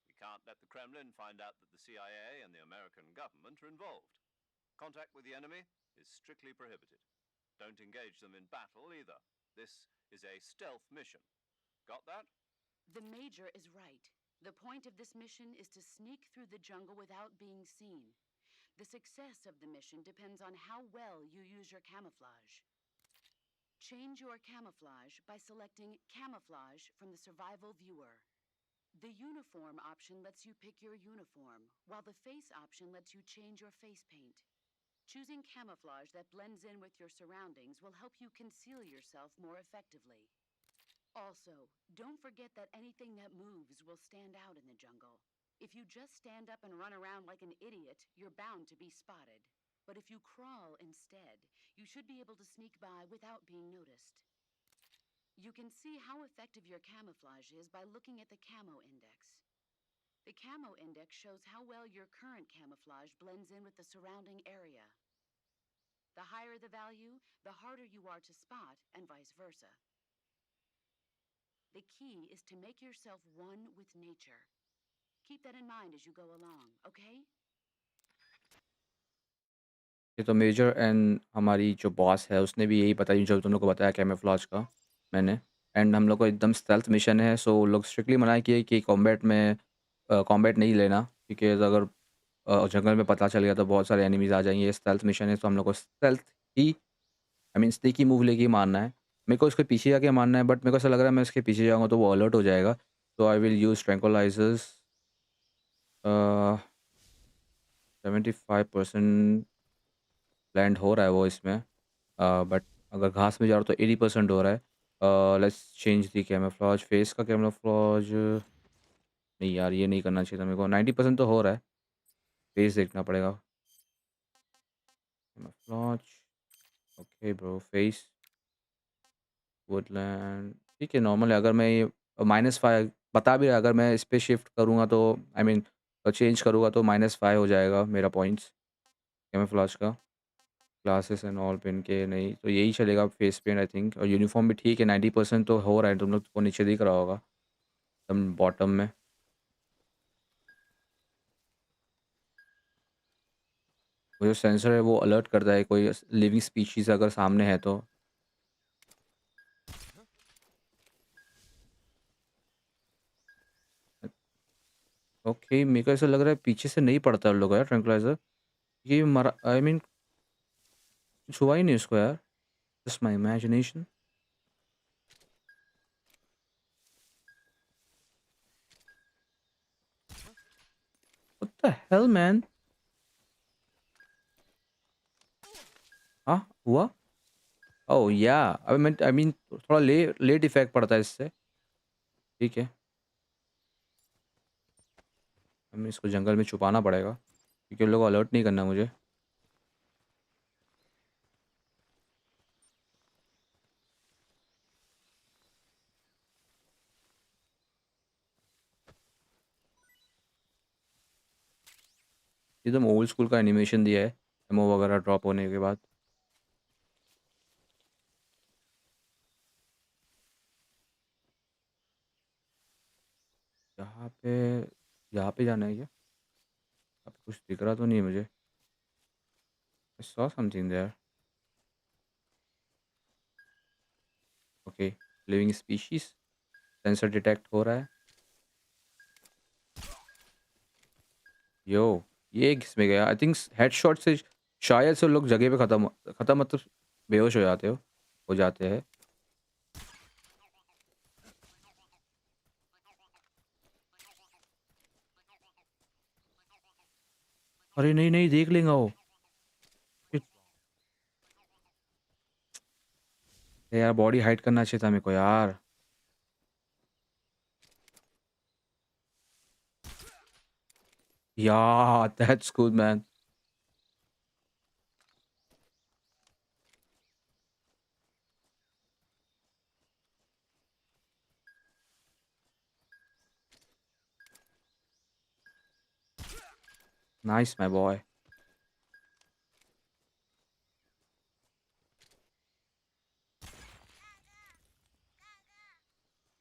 We can't let the Kremlin find out that the CIA and the American government are involved. Contact with the enemy is strictly prohibited. Don't engage them in battle either. This is a stealth mission. Got that? The Major is right. The point of this mission is to sneak through the jungle without being seen. The success of the mission depends on how well you use your camouflage. Change your camouflage by selecting Camouflage from the Survival Viewer. The Uniform option lets you pick your uniform, while the Face option lets you change your face paint. Choosing camouflage that blends in with your surroundings will help you conceal yourself more effectively. Also, don't forget that anything that moves will stand out in the jungle. If you just stand up and run around like an idiot, you're bound to be spotted. But if you crawl instead, you should be able to sneak by without being noticed. You can see how effective your camouflage is by looking at the camo index. The camo index shows how well your current camouflage blends in with the surrounding area. The higher the value, the harder you are to spot, and vice versa. The key is to make yourself one with nature. Keep that in mind as you go along, okay? ये तो major and हमारी जो boss है उसने भी यही बताया जो तुम लोग को बताया कैमोफ्लेज का मैंने। एंड हम लोग को एकदम स्टेल्थ मिशन है, सो लोग स्ट्रिक्टली मना किए कि कॉम्बैट में कॉम्बैट नहीं लेना, क्योंकि अगर जंगल में पता चल गया तो बहुत सारे एनिमीज आ जाएंगे। ये स्टेल्थ मिशन है तो हम लोग को stealth he, I mean sticky move लेके ही मारना है। मेरे को उसके पीछे जाके मारना है, बट मेरे को ऐसा लग रहा है मैं उसके पीछे जाऊँगा तो वो अलर्ट हो जाएगा। तो I will use tranquillisers. 75% land हो रहा है वो इसमें, बट अगर घास में जा रहा हूँ तो 80% हो रहा है। Let's change the camouflage, face का कैमोफ्लेज। नहीं यार, ये नहीं करना चाहिए था मेरे को। 90% तो हो रहा है, फेस देखना पड़ेगा। Camouflage, okay bro, face, Woodland, ठीक है, नॉर्मल है। अगर मैं ये -5 बता भी रहा है, अगर मैं इस पे शिफ्ट करूँगा तो आई मीन चेंज करूँगा तो -5 हो जाएगा मेरा पॉइंट्स कैमोफ्लेज का। क्लासेस एंड ऑल पेन के नहीं तो यही चलेगा फेस पेंट आई थिंक। और यूनिफॉर्म भी ठीक है, 90% तो हो रहा है। तुम लोग को नीचे दिख रहा होगा एकदम बॉटम में। वो जो सेंसर है वो अलर्ट करता है कोई लिविंग स्पीशीज अगर सामने है तो। ओके, मेरे को ऐसा लग रहा है पीछे से नहीं पड़ता उन लोगों का ट्रैंक्विलाइज़र। ये मरा आई मीन कुछ हुआ ही नहीं उसको यार। Just my imagination. What the hell man? हाँ, हुआ? ओह या! आई मीन थोड़ा लेट इफ़ेक्ट पड़ता है इससे। ठीक है। हमें इसको जंगल में छुपाना पड़ेगा क्योंकि उन लोगों को अलर्ट नहीं करना मुझे। एकदम ओल्ड स्कूल का एनिमेशन दिया है, एमओ वगैरह ड्रॉप होने के बाद। यहाँ पे यहाँ पे जाना है क्या? यहाँ पे कुछ दिख रहा तो नहीं है मुझे। I saw something there. Okay, living species, sensor detect हो रहा है। यो! ये किसमें गया? आई थिंक हेडशॉट से शायद से लोग जगह पे खत्म मतलब बेहोश हो जाते हैं। अरे नहीं, नहीं देख लेगा वो। शिट! यार बॉडी हाइड करना चाहिए था मेरे को यार। Yeah! That's good man. Nice my boy.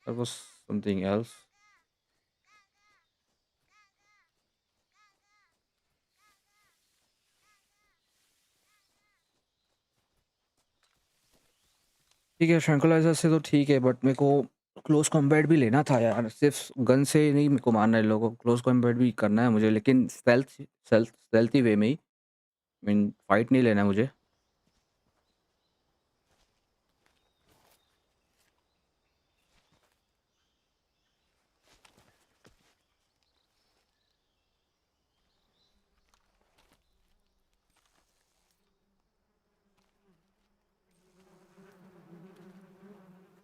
That was something else. ठीक है, ट्रैंक्विलाइज़र से तो ठीक है बट मेरे को क्लोज़ कॉम्बैट भी लेना था यार। सिर्फ़ गन से नहीं मेरे को मारना है लोगों को, क्लोज़ कॉम्बैट भी करना है मुझे लेकिन स्टेल्थी वे में ही। मीन फाइट नहीं लेना है मुझे।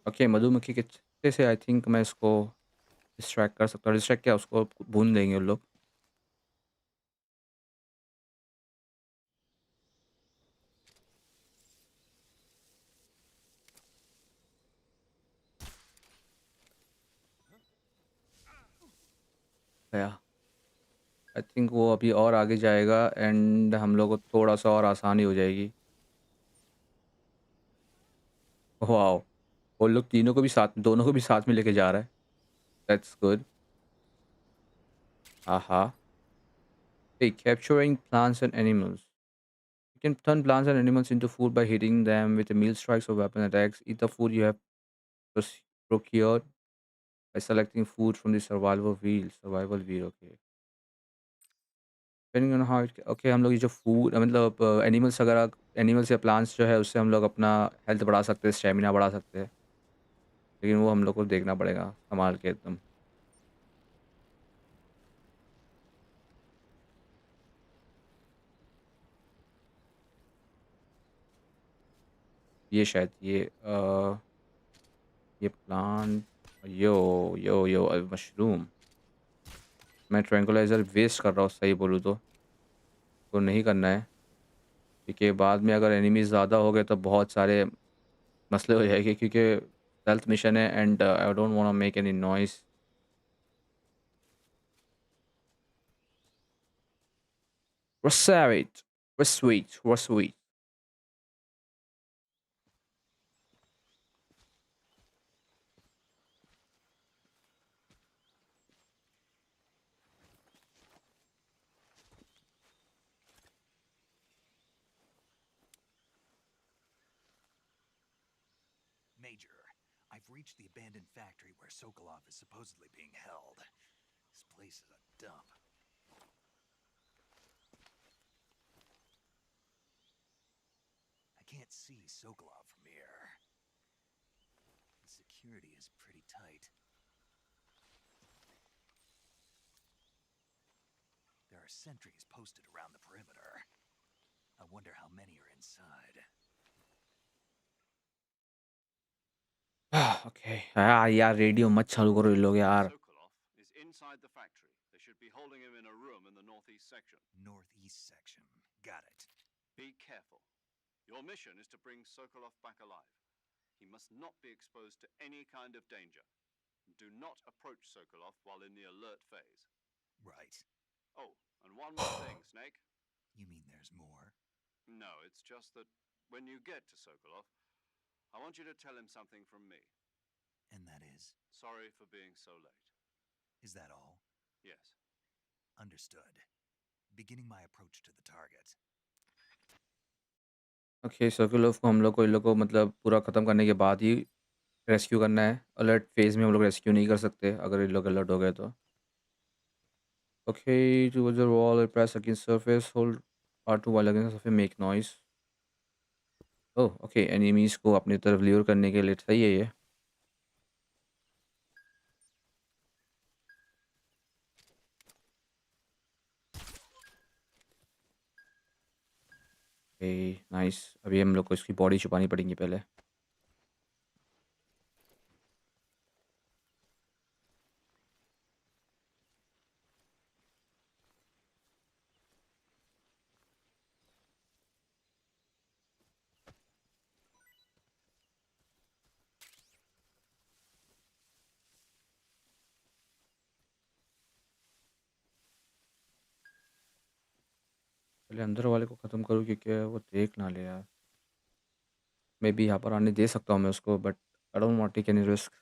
ओके, मधुमक्खी के छत्ते से आई थिंक मैं इसको डिस्ट्रैक्ट कर सकता हूँ। डिस्ट्रैक्ट क्या उसको भून देंगे वो लोग। गया। आई थिंक वो अभी और आगे जाएगा एंड हम लोग को थोड़ा-सा और आसानी हो जाएगी। वॉव! वो लोग तीनों को भी साथ दोनों को भी साथ में लेके जा रहा है। That's good. आहा! Hey, capturing plants and animals. You can turn plants and animals into food by hitting them with meal strikes or weapon attacks. Eat the food you have procured by selecting food from the survival wheel. Survival wheel, okay. Depending on how it okay, हम लोग ये जो food मतलब animals वगैरह animals या plants जो है उससे हम लोग अपना हेल्थ बढ़ा सकते हैं, स्टैमिना बढ़ा सकते हैं। लेकिन वो हम लोग को देखना पड़ेगा संभाल के एकदम। ये शायद ये प्लांट यो यो मशरूम। मैं ट्रैंक्विलाइज़र वेस्ट कर रहा हूँ सही बोलूँ तो नहीं करना है क्योंकि बाद में अगर एनिमीज़ ज़्यादा हो गए तो बहुत सारे मसले हो जाएंगे क्योंकि stealth मिशन है and I don't want to make any noise. We're sweet, we're sweet. Major, I've reached the abandoned factory where Sokolov is supposedly being held. This place is a dump. I can't see Sokolov from here. The security is pretty tight. There are sentries posted around the perimeter. I wonder how many are inside. Okay यार radio मत चालू करो ये लोग यार. Sokolov is inside the factory. They should be holding him in a room in the northeast section. Northeast section. Got it. Be careful. Your mission is to bring Sokolov back alive. He must not be exposed to any kind of danger. Do not approach Sokolov while in the alert phase. Right. Oh, and one more thing, Snake. You mean there's more? No, it's just that when you get to Sokolov, I want you to tell him something from me. And that is? Sorry for being so late. Is that all? Yes. Understood. Beginning my approach to the target. Okay circular को हम लोग को इन लोग को मतलब पूरा ख़त्म करने के बाद ही रेस्क्यू करना है. अलर्ट फेज़ में हम लोग रेस्क्यू नहीं कर सकते अगर इन लोग अलर्ट हो गए तो. Okay towards the wall press against surface hold R2 while against surface make noise. Oh okay enemies को अपनी तरफ ल्यूर करने के लिए सही है ये. Okay nice. अभी हम लोग को इसकी बॉडी छुपानी पड़ेगी पहले. पहले अंदर वाले को ख़त्म करूँ क्योंकि वो देख ना ले यार. मे बी यहाँ पर आने दे सकता हूँ मैं उसको but I don't want take any risk.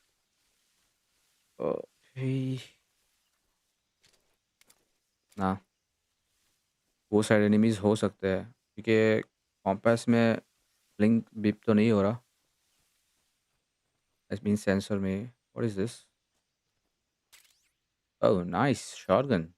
Okay ना वो साइड एनिमीज़ हो सकते हैं क्योंकि कॉम्पास में ब्लिंक बीप तो नहीं हो रहा. Has been sensor में. What is this? Oh nice shotgun.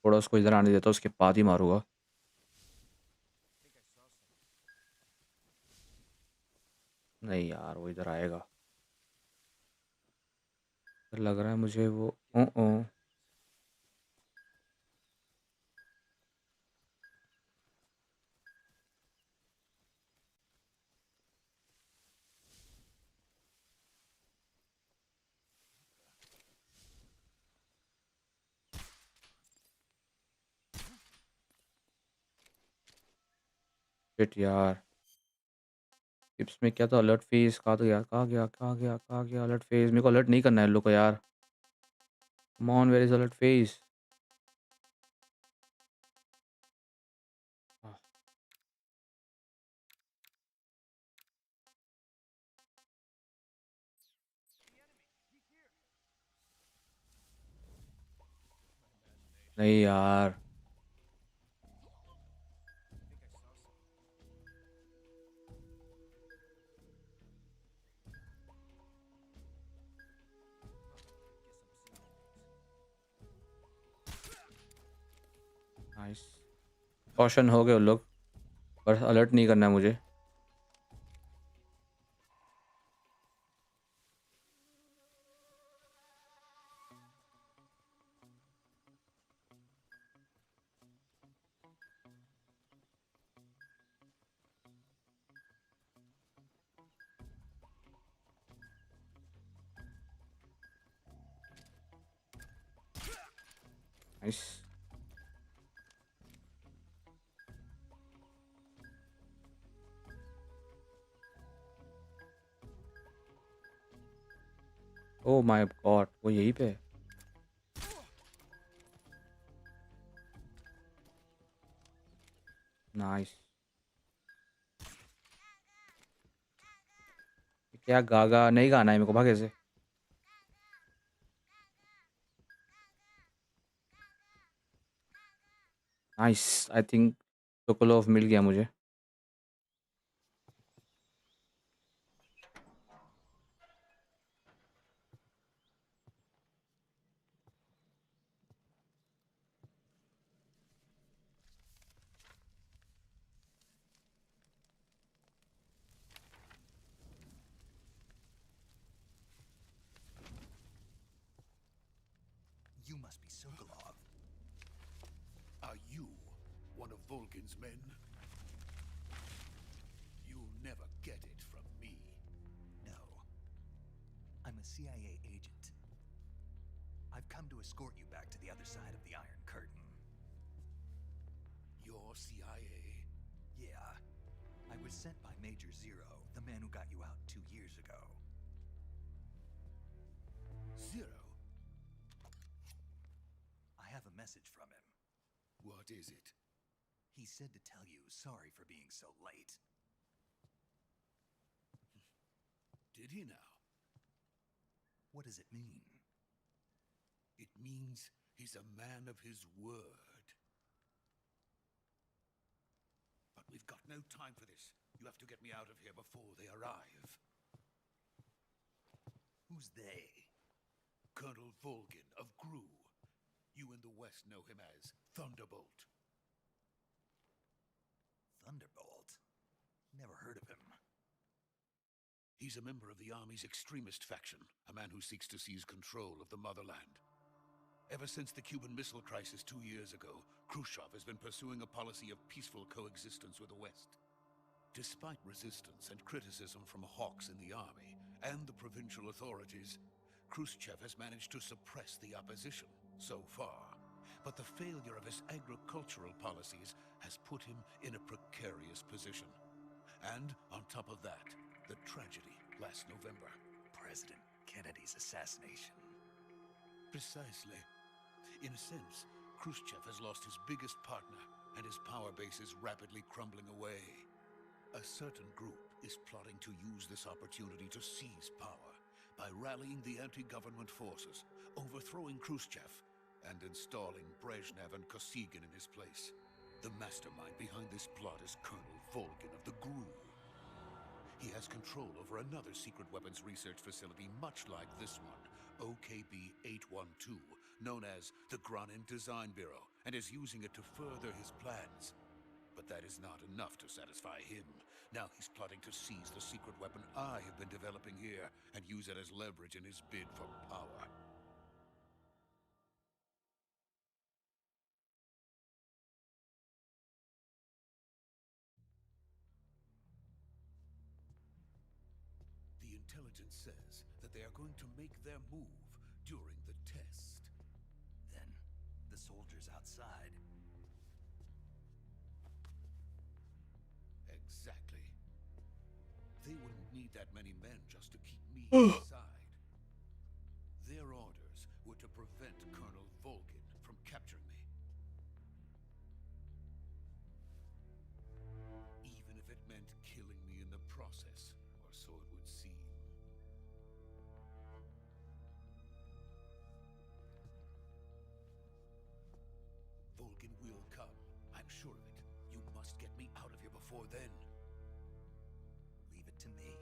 थोड़ा उसको इधर आने देता हूँ उसके बाद ही मारूंगा. नहीं यार वो इधर आएगा. लग रहा है मुझे वो ओ ओ शिट यार. टिप्स में क्या था अलर्ट फेज कहाँ तो यार कहाँ गया अलर्ट फेज. मेरे को अलर्ट नहीं करना है इन लोग को यार. Come on where is alert phase. नहीं यार. नाइस. कॉशन हो गए उन लोग पर अलर्ट नहीं करना है मुझे. नाइस. ओह माय गॉड वो यहीं पे है. नाइस. क्या गागा नहीं गाना है मेरे को भागे से. नाइस. आई थिंक सोकोलोव मिल गया मुझे. You must be Sokolov. Are you one of Volgin's men? You'll never get it from me. No. I'm a CIA agent. I've come to escort you back to the other side of the Iron Curtain. You're CIA? Yeah. I was sent by Major Zero, the man who got you out 2 years ago. Zero? I have a message from him. What is it? He said to tell you sorry for being so late. Did he now? What does it mean? It means he's a man of his word. But we've got no time for this. You have to get me out of here before they arrive. Who's they? Colonel Volgin of GRU. You in the West know him as Thunderbolt. Thunderbolt? Never heard of him. He's a member of the Army's extremist faction, a man who seeks to seize control of the motherland. Ever since the Cuban Missile Crisis 2 years ago, Khrushchev has been pursuing a policy of peaceful coexistence with the West. Despite resistance and criticism from hawks in the army and the provincial authorities, Khrushchev has managed to suppress the opposition so far. But the failure of his agricultural policies has put him in a precarious position. And on top of that, the tragedy last November. President Kennedy's assassination. Precisely. In a sense, Khrushchev has lost his biggest partner, and his power base is rapidly crumbling away. A certain group is plotting to use this opportunity to seize power by rallying the anti-government forces, overthrowing Khrushchev, and installing Brezhnev and Kosygin in his place. The mastermind behind this plot is Colonel Volgin of the GRU. He has control over another secret weapons research facility much like this one, OKB-812, known as the Granin Design Bureau, and is using it to further his plans. But that is not enough to satisfy him. Now he's plotting to seize the secret weapon I have been developing here and use it as leverage in his bid for power. The intelligence says that they are going to make their move during the test. Then, the soldiers outside. Exactly. They wouldn't need that many men just to keep me inside. Their orders were to prevent Colonel Volgin from capturing me. Even if it meant killing me in the process, or so it would seem. Volgin will come. I'm sure of it. You must get me out of here before then. Leave it to me.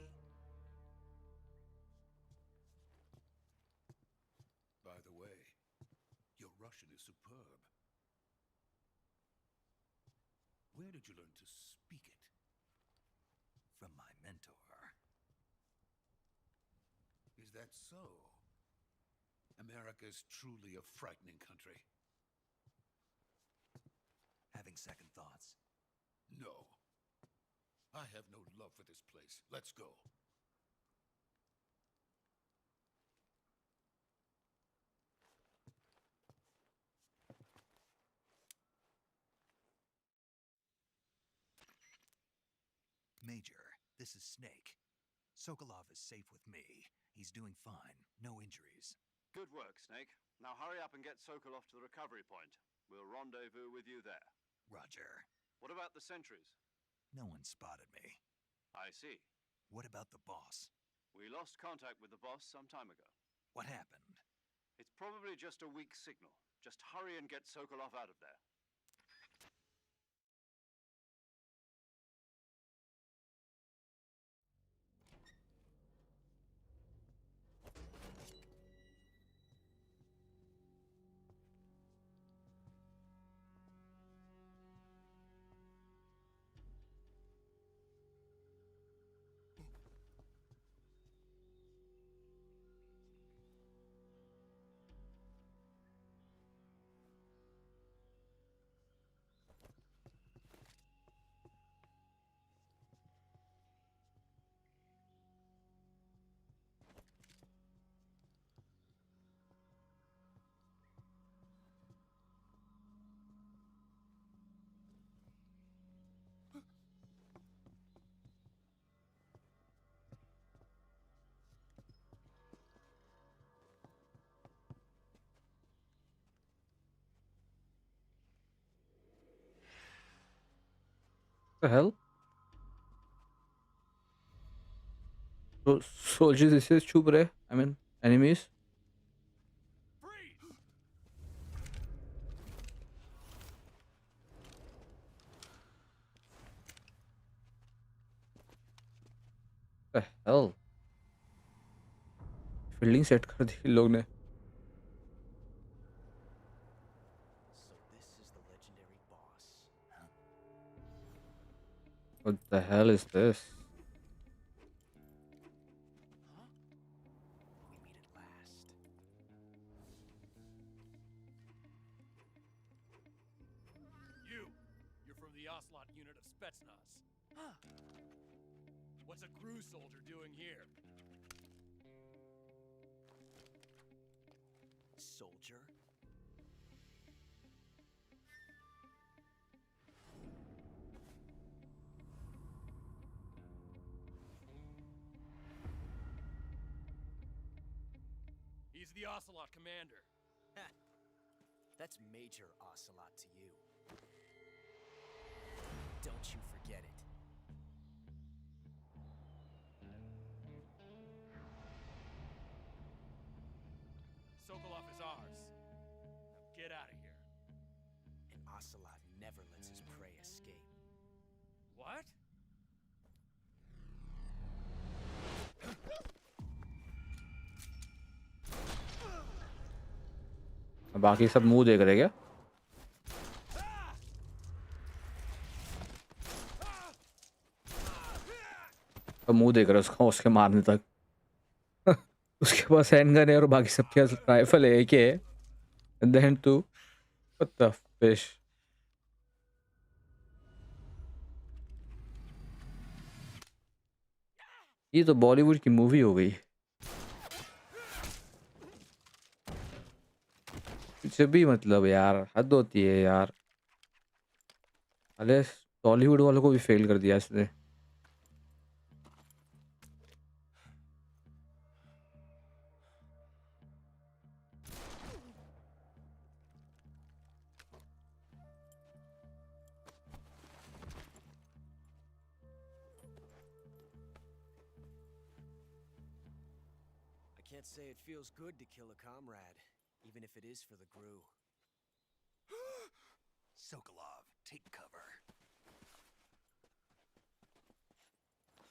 By the way, your Russian is superb. Where did you learn to speak it? From my mentor. Is that so? America is truly a frightening country. Having second thoughts. No. I have no love for this place. Let's go. Major, this is Snake. Sokolov is safe with me. He's doing fine. No injuries. Good work, Snake. Now hurry up and get Sokolov to the recovery point. We'll rendezvous with you there. Roger. What about the sentries? No one spotted me. I see. What about the boss? We lost contact with the boss some time ago. What happened? It's probably just a weak signal. Just hurry and get Sokolov out of there. The hell? So soldiers this is chup rahe. I mean enemies. The hell? Fielding set कर दी इन लोग ने. So this is the legendary boss. What the hell is this? Huh? We meet at last. You're from the Ocelot unit of Spetsnaz. Huh. What's a crew soldier doing here? Soldier? He's the Ocelot commander. That's Major Ocelot to you. Don't you forget it. Sokolov is ours. Now get out of here. And Ocelot never lets his prey escape. What? बाकी सब मुंह देख रहे क्या? अब मुंह देख रहे उसका उसके मारने तक. उसके पास हैंडगन है और बाकी सबके पास राइफल है एक है. And then too, what the fish? ये तो बॉलीवुड की मूवी हो गई. कुछ भी मतलब यार हद होती है यार. अरे टॉलीवुड वालों को भी फेल कर दिया इसने. I can't say it feels good to kill a comrade, even if it is for the GRU. Sokolov, take cover.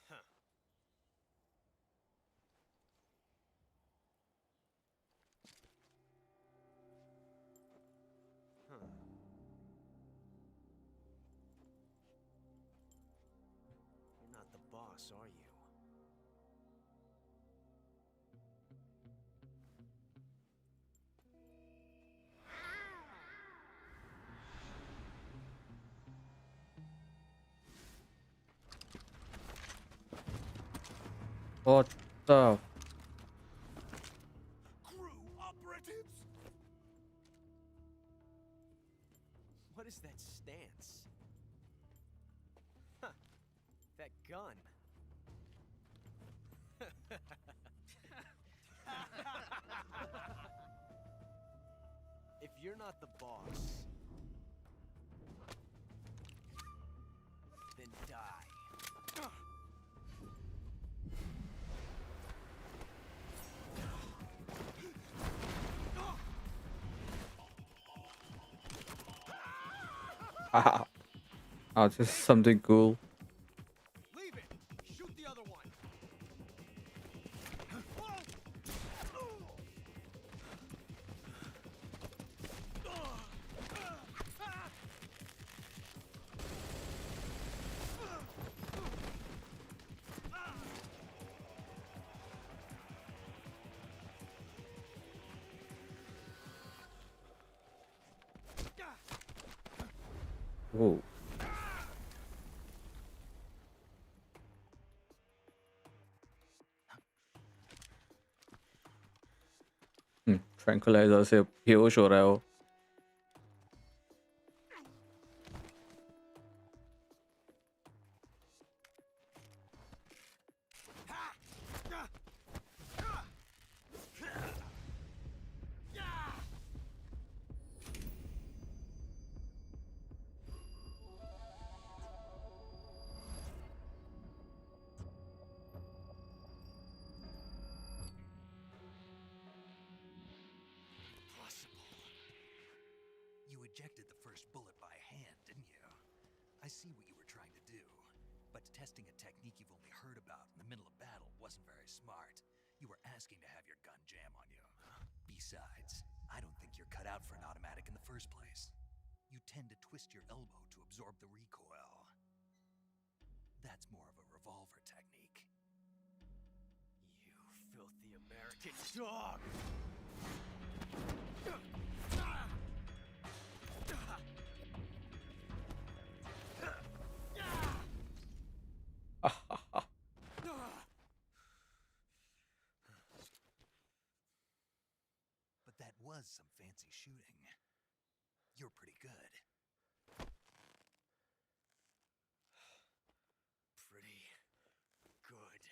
Huh. Huh. You're not the boss, are you? What the? Crew operatives? What is that stance? Huh. That gun. If you're not the boss, then die. Ah, oh, just something cool. Leave it! Shoot the other one! Whoa. Tranquilliser से बेहोश हो रहा है वो. You ejected the first bullet by hand, didn't you? I see what you were trying to do. But testing a technique you've only heard about in the middle of battle wasn't very smart. You were asking to have your gun jam on you. Besides, I don't think you're cut out for an automatic in the first place. You tend to twist your elbow to absorb the recoil. That's more of a revolver technique. You filthy American dog! But that was some fancy shooting. You're pretty good. Pretty good.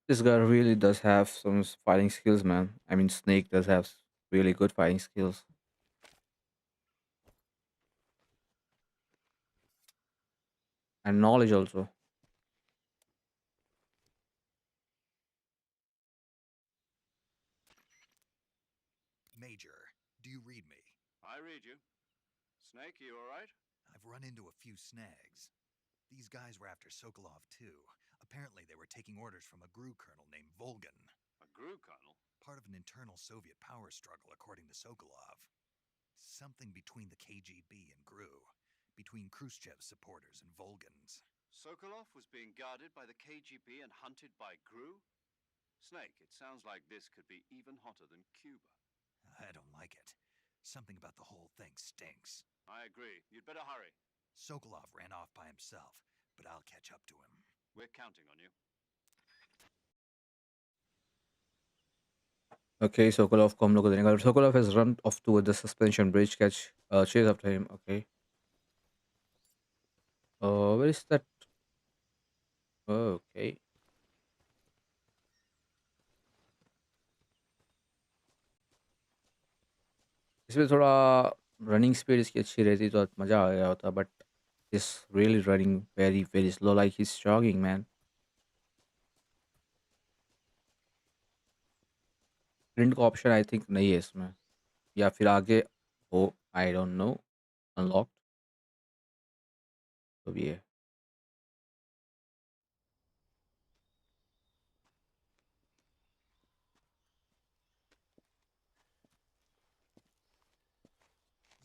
This guy really does have some fighting skills, man. I mean, Snake does have really good fighting skills and knowledge also. Major, do you read me? I read you. Snake, you all right? I've run into a few snags. These guys were after Sokolov too. Apparently they were taking orders from a GRU colonel named Volgan. A GRU colonel? Part of an internal Soviet power struggle, according to Sokolov. Something between the KGB and GRU. Between Khrushchev's supporters and Volgan's. Sokolov was being guarded by the KGB and hunted by GRU? Snake, it sounds like this could be even hotter than Cuba. I don't like it. Something about the whole thing stinks. I agree. You'd better hurry. Sokolov ran off by himself, but I'll catch up to him. We're counting on you. Okay, Sokolov को हम लोग को देने का. Sokolov has run off toward the suspension bridge. Chase after him. Okay. Where is that? Okay. इसमें थोड़ा running speed इसकी अच्छी रहती तो मज़ा आ गया होता, but is really running very very slow like he is jogging man. Print का ऑप्शन आई थिंक नहीं है इसमें, या फिर आगे हो, आई डोंट नो. अनलॉक्ड तो भी है.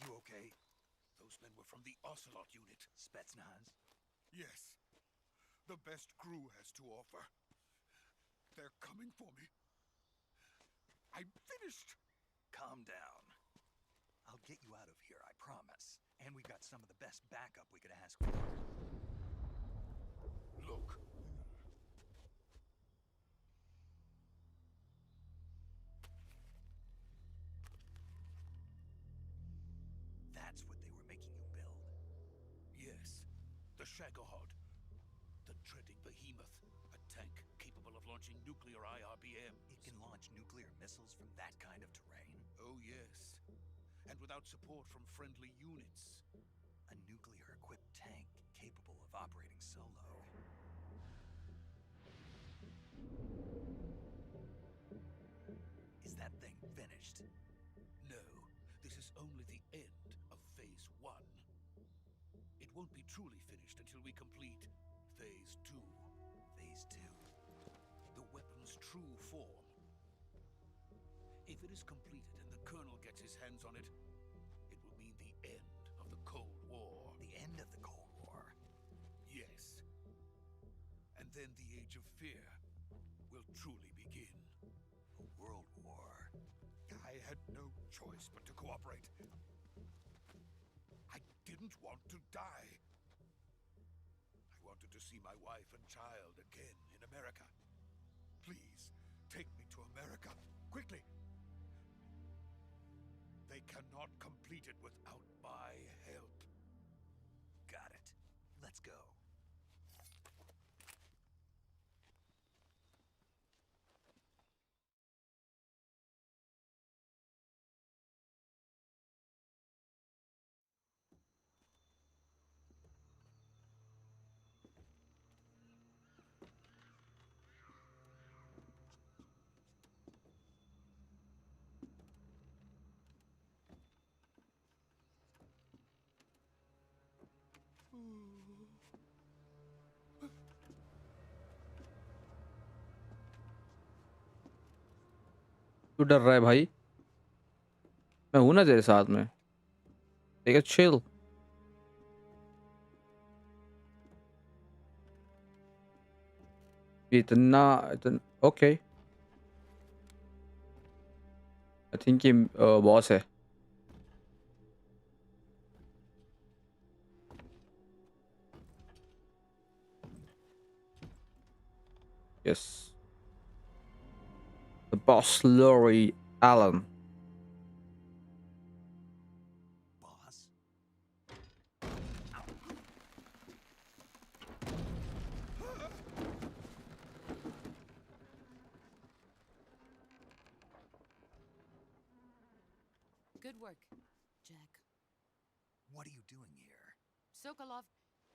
You okay? Those men were from the Ocelot unit. Spetsnaz? Yes. The best crew has to offer. They're coming for me. I'm finished. Calm down. I'll get you out of here, I promise. And we got some of the best backup we could ask for. Look. That's what they were making you build. Yes. The Shagohod. The dreaded behemoth. A tank capable of launching nuclear IRBMs. It can launch nuclear missiles from that kind of terrain? Oh, yes. And without support from friendly units. A nuclear-equipped tank capable of operating solo. Is that thing finished? finished. No, this is only the end of Phase 1. It won't be truly finished until we complete Phase 2. Phase 2. The weapon's true form. If it is completed and the Colonel gets his hands on it, it will mean the end of the Cold War. The end of the Cold War. Yes. And then the Age of Fear will truly begin. A world war. I had no choice but to cooperate. I didn't want to die. I wanted to see my wife and child again in America. Please, take me to America, quickly. They cannot complete it without my help. Got it. Let's go. तू डर रहा है भाई? मैं हूं ना तेरे साथ में. Take a chill. इतना ओके. आई थिंक ये बॉस है. Yes. The boss Laurie Allen. Boss? Good work, Jack. What are you doing here? Sokolov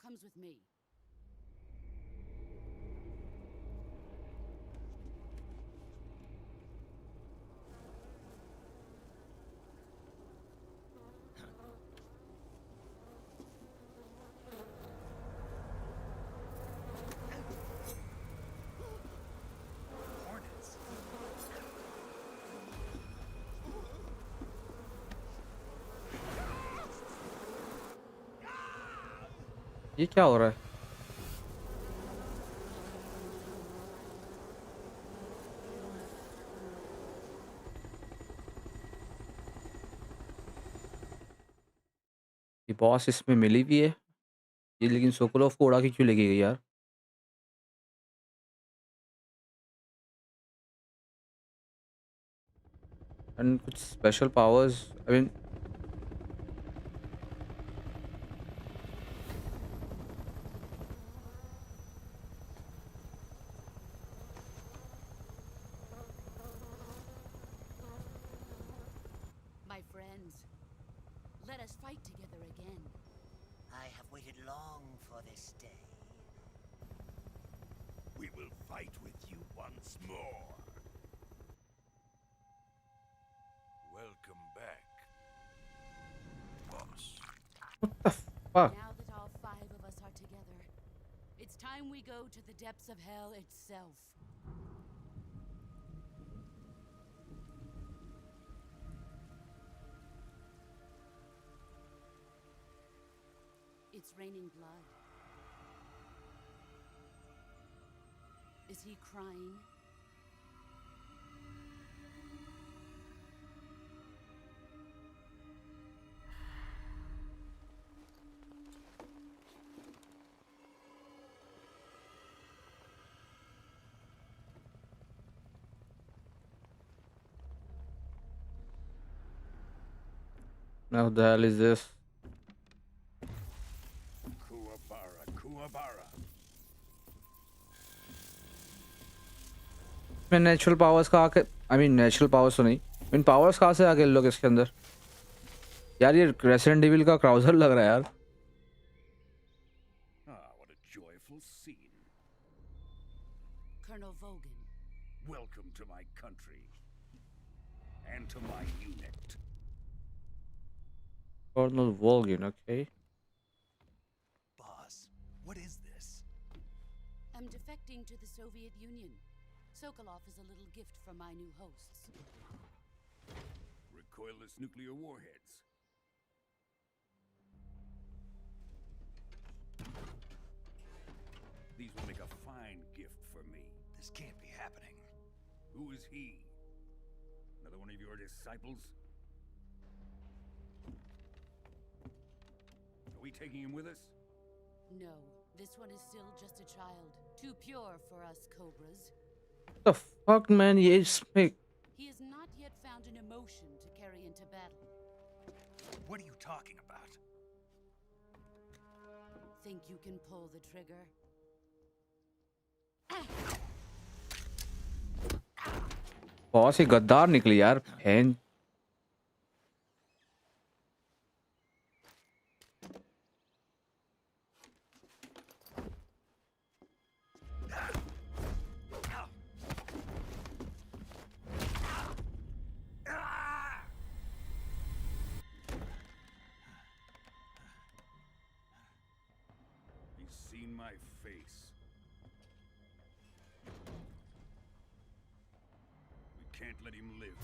comes with me. Hornets. ये क्या हो रहा है? ये बॉस इसमें मिली भी है ये, लेकिन सोकोलोव को उड़ा के क्यों लेके गई यार? एंड कुछ special powers, I mean My friends, let us fight together again. I have waited long for this day. We will fight with you once more. Welcome back, boss. what the fuck? Now that all 5 of us are together, it's time we go to the depths of hell itself. It's raining blood. Is he crying? Now the hell is this? Kuwabara, Kuwabara. मैं natural powers का आके, I mean natural powers तो नहीं, इन powers कहाँ से आगे लोग इसके अंदर? यार ये रेसिडेंट एविल का क्राउजर लग रहा है यार. Ah, what a joyful scene. Colonel Vogan. Welcome to my country. and to my unit. Colonel Volgin, okay. Boss, what is this? I'm defecting to the Soviet Union. Sokolov is a little gift from my new hosts. Recoilless nuclear warheads. These will make a fine gift for me. This can't be happening. Who is he? Another one of your disciples? Are we taking him with us? No, this one is still just a child. Too pure for us Cobras. The fuck, man? Yes, mate. He has not yet found an emotion to carry into battle. What are you talking about? Think you can pull the trigger? बहुत ही गद्दार निकली यार बहन. He's seen my face. We can't let him live.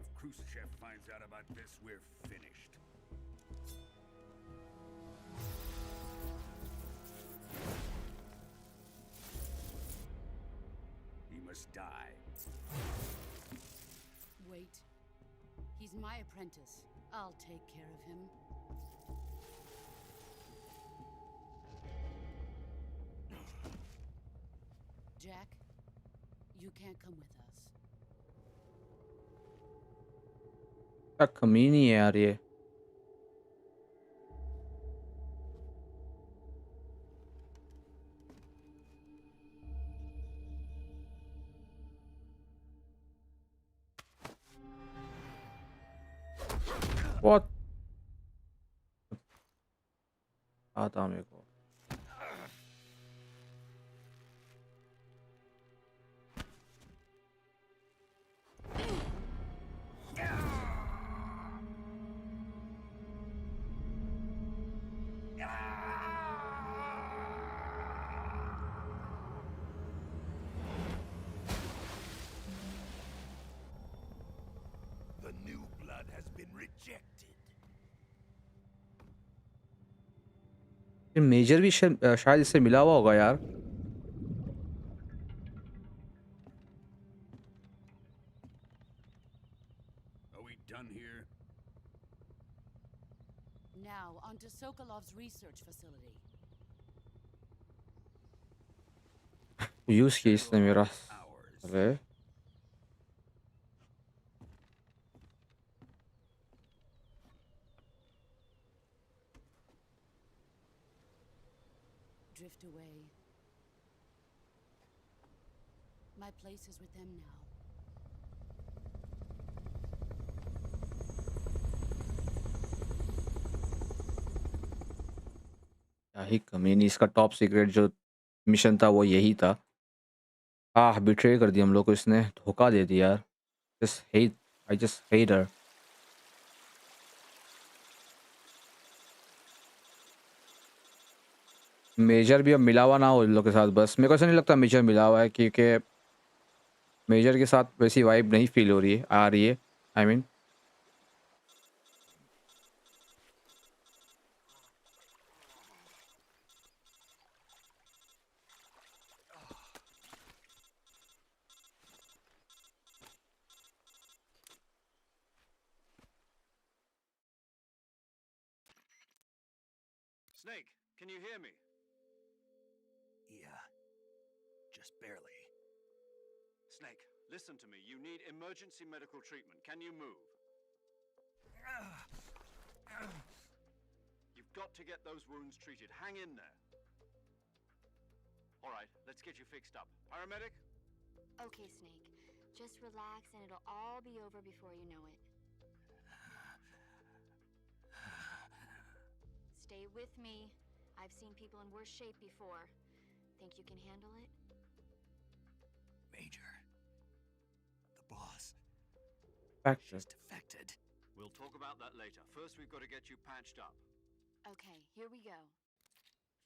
If Khrushchev finds out about this, we're finished. He must die. Wait. He's my apprentice. I'll take care of him. Jack, you can't come with us. क्या कमीनी है यार ये. What? आता मेरे को. The new blood has been rejected. Major भी शायद इससे मिला हुआ होगा यार. Are we done here? Now, onto Sokolov's research facility. Use किया इसने मेरा. अरे Drift away. My place is with them now. क्या ही कमीनी. इसका टॉप सीक्रेट जो मिशन था वो यही था. बिट्रे कर दिया हम लोग को इसने. धोखा दे दिया यार. Just hate. I just hate her. Major भी अब मिला हुआ ना हो इन लोग के साथ. बस मेरे को ऐसा नहीं लगता मेजर मिला हुआ है, क्योंकि मेजर के साथ वैसी वाइब नहीं फील हो रही है, आ रही है. I mean Snake, can you hear me? Yeah, just barely. Snake, listen to me. You need emergency medical treatment. Can you move? You've got to get those wounds treated. Hang in there. All right, let's get you fixed up. Paramedic? Okay, Snake. Just relax and it'll all be over before you know it. Stay with me. I've seen people in worse shape before. Think you can handle it? Major. The boss. Factor. She's defected. We'll talk about that later. First, we've got to get you patched up. Okay, here we go.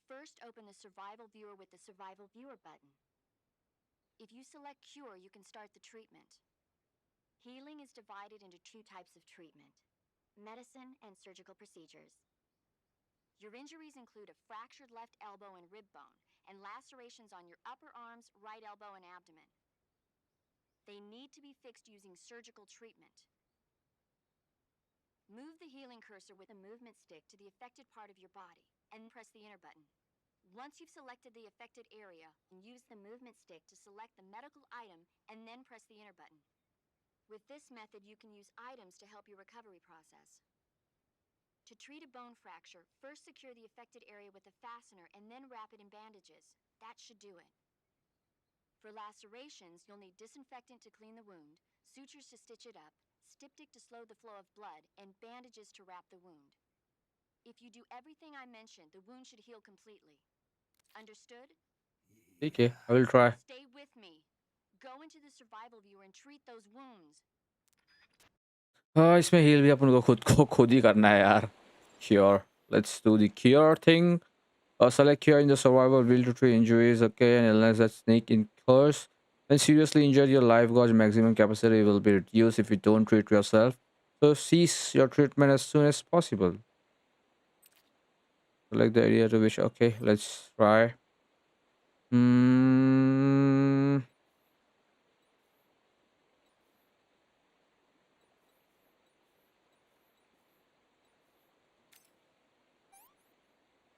First, open the Survival Viewer with the Survival Viewer button. If you select Cure, you can start the treatment. Healing is divided into two types of treatment: medicine and surgical procedures. Your injuries include a fractured left elbow and rib bone, and lacerations on your upper arms, right elbow, and abdomen. They need to be fixed using surgical treatment. Move the healing cursor with a movement stick to the affected part of your body, and press the enter button. Once you've selected the affected area, use the movement stick to select the medical item, and then press the enter button. With this method, you can use items to help your recovery process. To treat a bone fracture, first secure the affected area with a fastener and then wrap it in bandages. That should do it. For lacerations, you'll need disinfectant to clean the wound, sutures to stitch it up, styptic to slow the flow of blood, and bandages to wrap the wound. If you do everything I mentioned, the wound should heal completely. Understood? Okay, I will try. Stay with me. Go into the survival viewer and treat those wounds. इसमें heal भी अपन को खुद ही करना है यार. Cure. Let's do the cure thing. Select cure in the survival wheel to treat injuries, okay, and illness that snake incurs. When seriously injured, your life gauge maximum capacity will be reduced if you don't treat yourself. So cease your treatment as soon as possible. Select the area to which. Okay, let's try.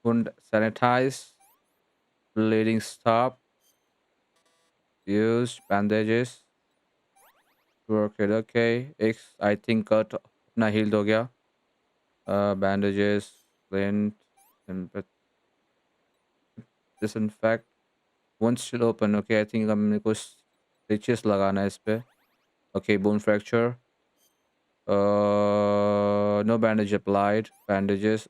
Wound sanitize. Bleeding stop. Use bandages. Work it. Okay. X I think cut अपना healed हो गया. Bandages. Splint. And disinfect. One still open. Okay, I think हम मेरे को stitches लगाना है इस पे. Okay, bone fracture. No bandage applied. Bandages.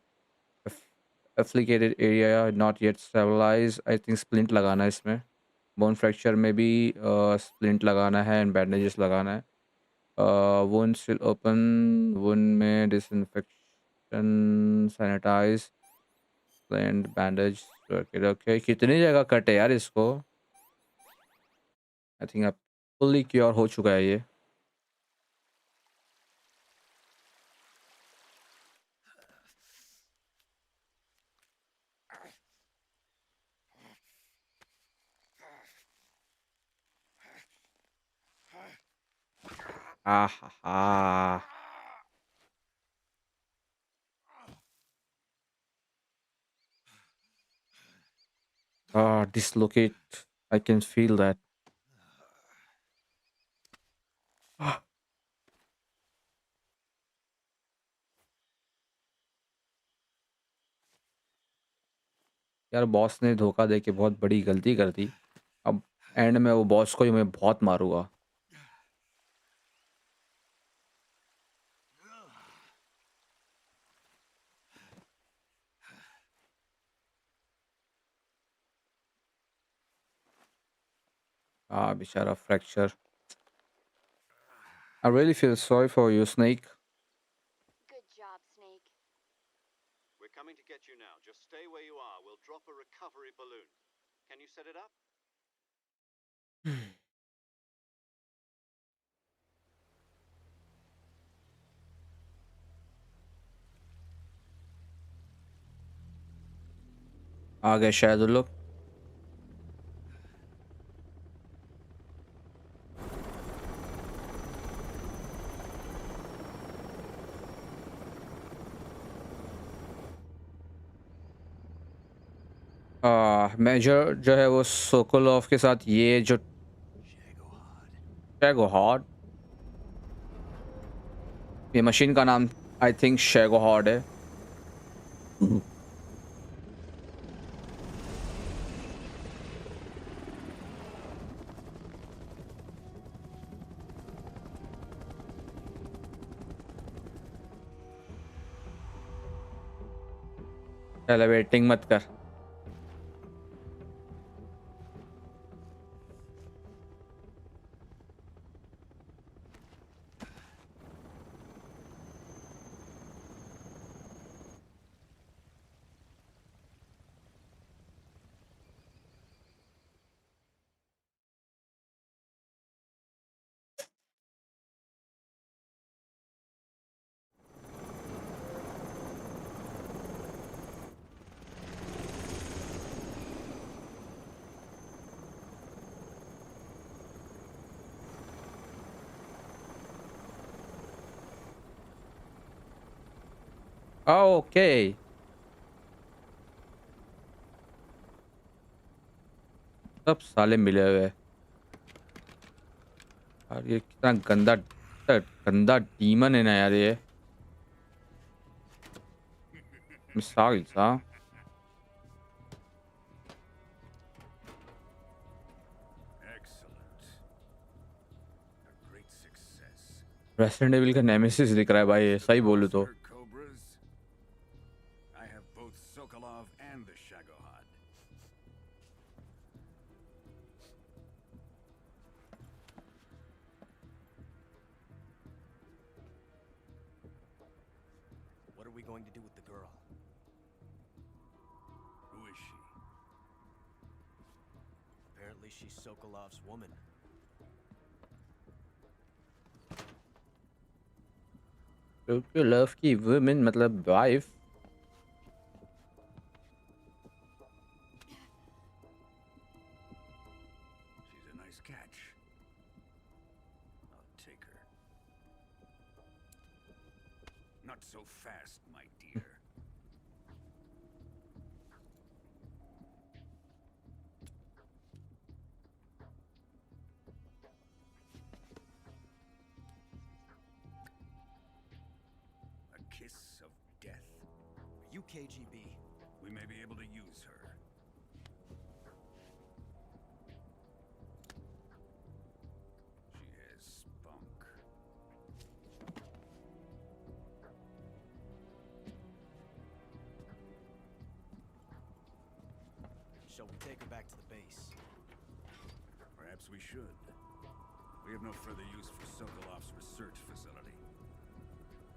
Afflicted area not yet stabilized. I think splint लगाना है इसमें. Bone fracture में भी splint लगाना है and bandages लगाना है. Wound still open. Wound में disinfection, sanitize, splint, bandage. Okay, कितनी जगह कट है यार इसको? I think अब fully cure हो चुका है ये. Ah. Dislocate. I can feel that. यार बॉस ने धोखा दे के बहुत बड़ी गलती कर दी. अब एंड में वो बॉस को ही मैं बहुत मारूंगा. Bichara fracture. I really feel sorry for you, Snake. Good job, Snake. We're coming to get you now. Just stay where you are. We'll drop a recovery balloon. Can you set it up? आ गए शायद वो लोग. Major जो है वो Sokolov के साथ ये जो शेगोहार्ड, ये मशीन का नाम आई थिंक शेगोहार्ड है. चल वेटिंग मत कर. Okay. सब साले मिले हुए हैं. और ये कितना गंदा डीमन है ना यार ये. मिसाइल्स हाँ. Excellent. A great success. Resident evil का नेमेसिस दिख रहा है भाई ये, सही बोलूं तो. Monster cobras. I have both Sokolov and the Shagohod. What are we going to do with the girl? Who is she? Apparently she's Sokolov's woman. क्योंकि लव की वुमेन मतलब wife. She's a nice catch. I'll take her. Not so fast, my dear. A kiss of death? Are you KGB? We may be able to use her. She has spunk. Shall we take her back to the base? Perhaps we should. We have no further use for Sokolov's research facility.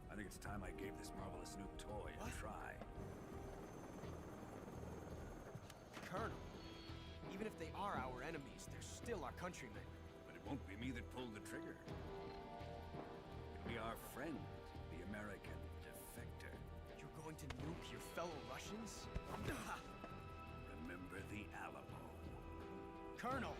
I think it's time I gave this marvelous new toy a try. Colonel, even if they are our enemies, they're still our countrymen. But it won't be me that pulled the trigger. It'll be our friend, the American defector. You're going to nuke your fellow Russians? Remember the Alamo. Colonel!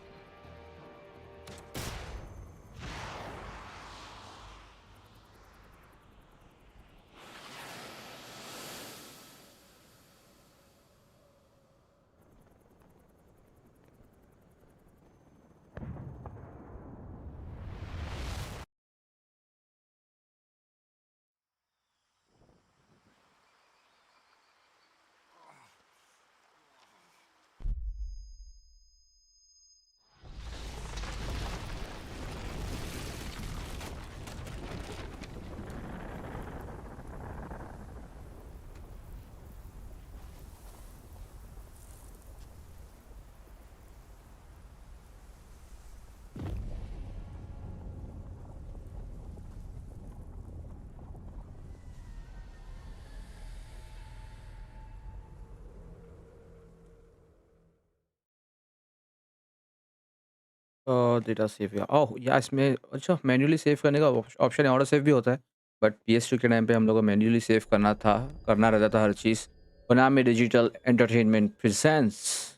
Data save या ओह या इसमें अच्छा manually save करने का option है. Auto save भी होता है. बट PS2 के टाइम पे हम लोग को मैन्युअली सेव करना रहता था हर चीज़. कोनामी डिजिटल एंटरटेनमेंट प्रेजेंट्स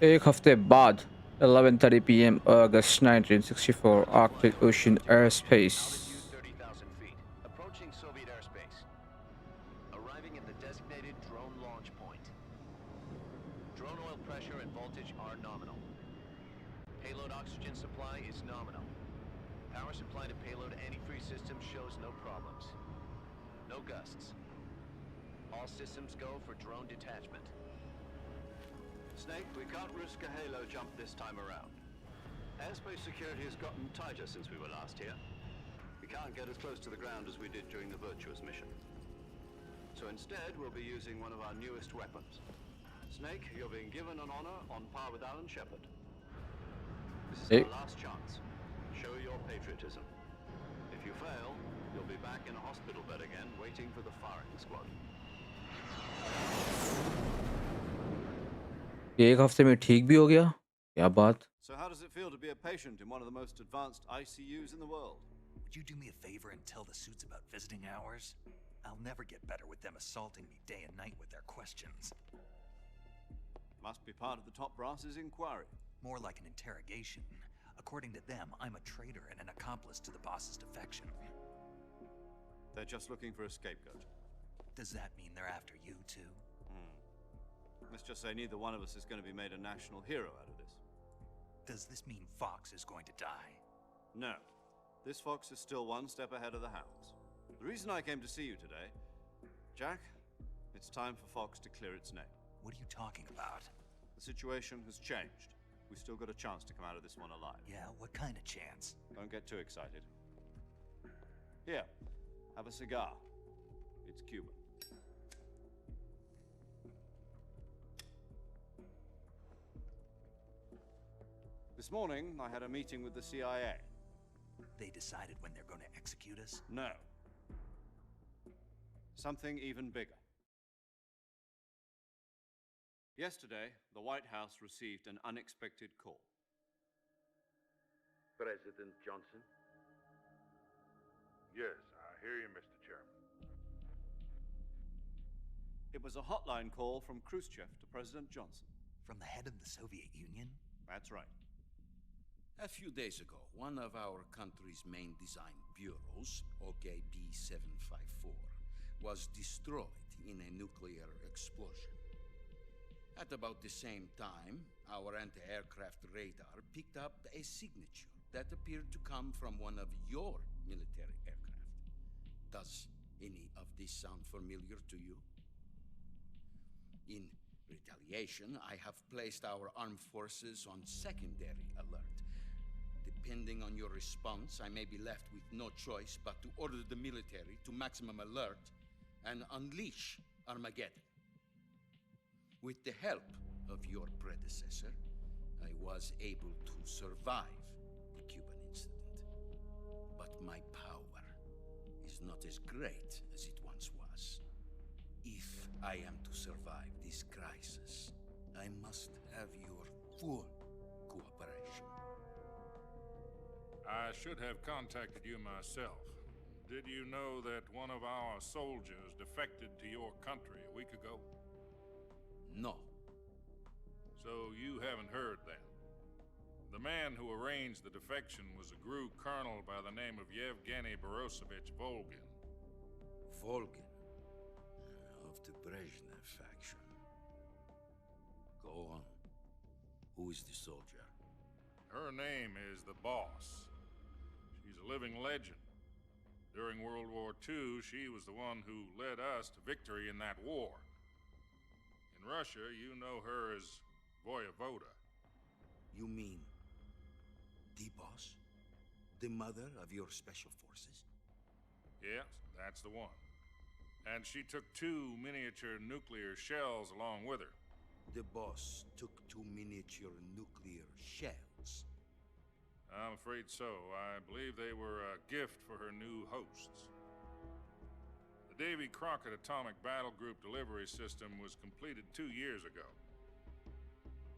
एक हफ्ते बाद 11:30 p.m. August 1964 Arctic Ocean airspace. Altitude 30,000 feet. Approaching Soviet airspace. Arriving at the designated drone launch point. Drone oil pressure and voltage are nominal. Payload oxygen supply is nominal. Power supply to payload antifreeze system shows no problems. No gusts. All systems go for drone detachment. Snake, we can't risk a halo jump this time around. Airspace security has gotten tighter since we were last here. We can't get as close to the ground as we did during the Virtuous mission. So instead, we'll be using one of our newest weapons. Snake, you're being given an honor on par with Alan Shepard. This is Hey. our last chance. Show your patriotism. If you fail, you'll be back in a hospital bed again, waiting for the firing squad. ये एक हफ्ते में ठीक भी हो गया? क्या बात? So how does it feel to be a patient in one of the most advanced ICUs in the world? Would you do me a favor and tell the suits about visiting hours? I'll never get better with them assaulting me day and night with their questions. Must be part of the top brass's inquiry. More like an interrogation. According to them, I'm a traitor and an accomplice to the boss's defection. They're just looking for a scapegoat. Does that mean they're after you too? Let's just say neither one of us is going to be made a national hero out of this. Does this mean Fox is going to die? No. This fox is still one step ahead of the hounds. The reason I came to see you today, Jack, it's time for Fox to clear its name. What are you talking about? The situation has changed. We've still got a chance to come out of this one alive. Yeah, what kind of chance? Don't get too excited. Here, have a cigar. It's Cuban. This morning, I had a meeting with the CIA. They decided when they're going to execute us? No. Something even bigger. Yesterday, the White House received an unexpected call. President Johnson? Yes, I hear you, Mr. Chairman. It was a hotline call from Khrushchev to President Johnson. From the head of the Soviet Union? That's right. A few days ago, one of our country's main design bureaus, OKB-754, was destroyed in a nuclear explosion. At about the same time, our anti-aircraft radar picked up a signature that appeared to come from one of your military aircraft. Does any of this sound familiar to you? In retaliation, I have placed our armed forces on secondary alert. Depending on your response, I may be left with no choice but to order the military to maximum alert and unleash Armageddon. With the help of your predecessor, I was able to survive the Cuban incident. But my power is not as great as it once was. If I am to survive this crisis, I must have your full cooperation. I should have contacted you myself. Did you know that one of our soldiers defected to your country a week ago? No. So you haven't heard then. The man who arranged the defection was a GRU colonel by the name of Yevgeny Borosovich Volgin. Volgin? Of the Brezhnev faction. Go on. Who is the soldier? Her name is the Boss. She's a living legend. During World War II, she was the one who led us to victory in that war. In Russia, you know her as Voyevoda. You mean the Boss? The mother of your special forces? Yes, that's the one. And she took 2 miniature nuclear shells along with her. The Boss took 2 miniature nuclear shells. I'm afraid so. I believe they were a gift for her new hosts. The Davy Crockett Atomic Battle Group delivery system was completed 2 years ago.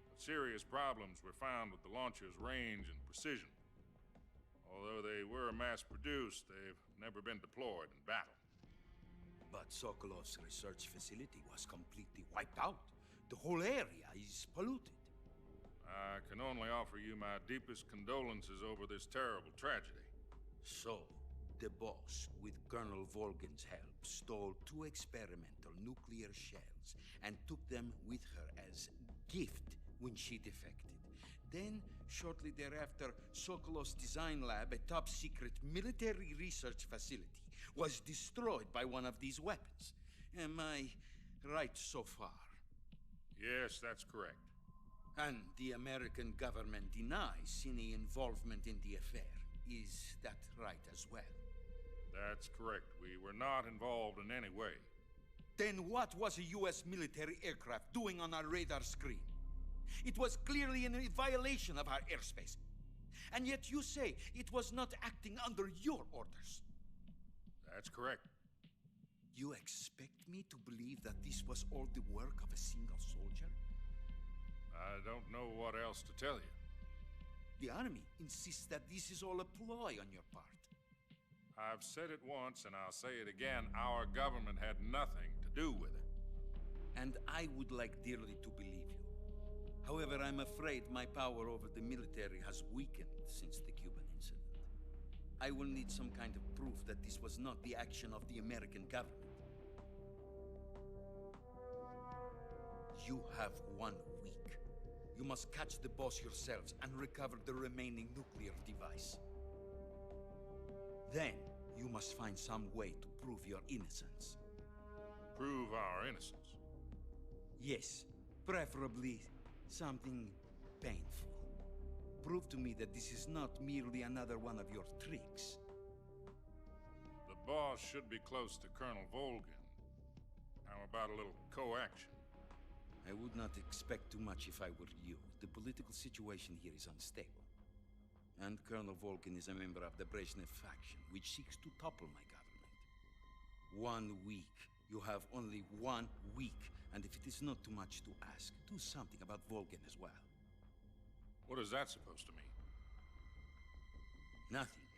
But serious problems were found with the launcher's range and precision. Although they were mass-produced, they've never been deployed in battle. But Sokolov's research facility was completely wiped out. The whole area is polluted. I can only offer you my deepest condolences over this terrible tragedy. So, the boss, with Colonel Volgin's help, stole 2 experimental nuclear shells and took them with her as gift when she defected. Then, shortly thereafter, Sokolov's design lab, a top-secret military research facility, was destroyed by one of these weapons. Am I right so far? Yes, that's correct. And the American government denies any involvement in the affair. Is that right as well? That's correct. We were not involved in any way. Then what was a U.S. military aircraft doing on our radar screen? It was clearly in violation of our airspace. And yet you say it was not acting under your orders. That's correct. You expect me to believe that this was all the work of a single soldier? I don't know what else to tell you. The Army insists that this is all a ploy on your part. I've said it once and I'll say it again. Our government had nothing to do with it. And I would like dearly to believe you. However, I'm afraid my power over the military has weakened since the Cuban incident. I will need some kind of proof that this was not the action of the American government. You have 1 week. You must catch the boss yourselves and recover the remaining nuclear device. Then, you must find some way to prove your innocence. Prove our innocence? Yes, preferably something painful. Prove to me that this is not merely another one of your tricks. The boss should be close to Colonel Volgin. How about a little co-action? I would not expect too much if I were you. The political situation here is unstable. And Colonel Volgin is a member of the Brezhnev faction, which seeks to topple my government. 1 week. You have only 1 week. And if it is not too much to ask, do something about Volgin as well. What is that supposed to mean? Nothing.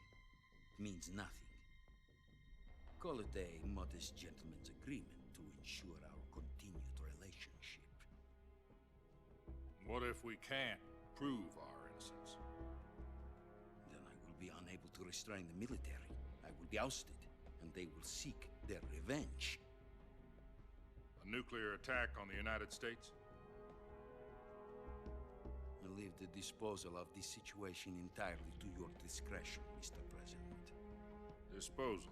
It means nothing. Call it a modest gentleman's agreement to ensure our continued relationship. What if we can't prove our innocence? Then I will be unable to restrain the military. I will be ousted, and they will seek their revenge. A nuclear attack on the United States? I leave the disposal of this situation entirely to your discretion, Mr. President. Disposal?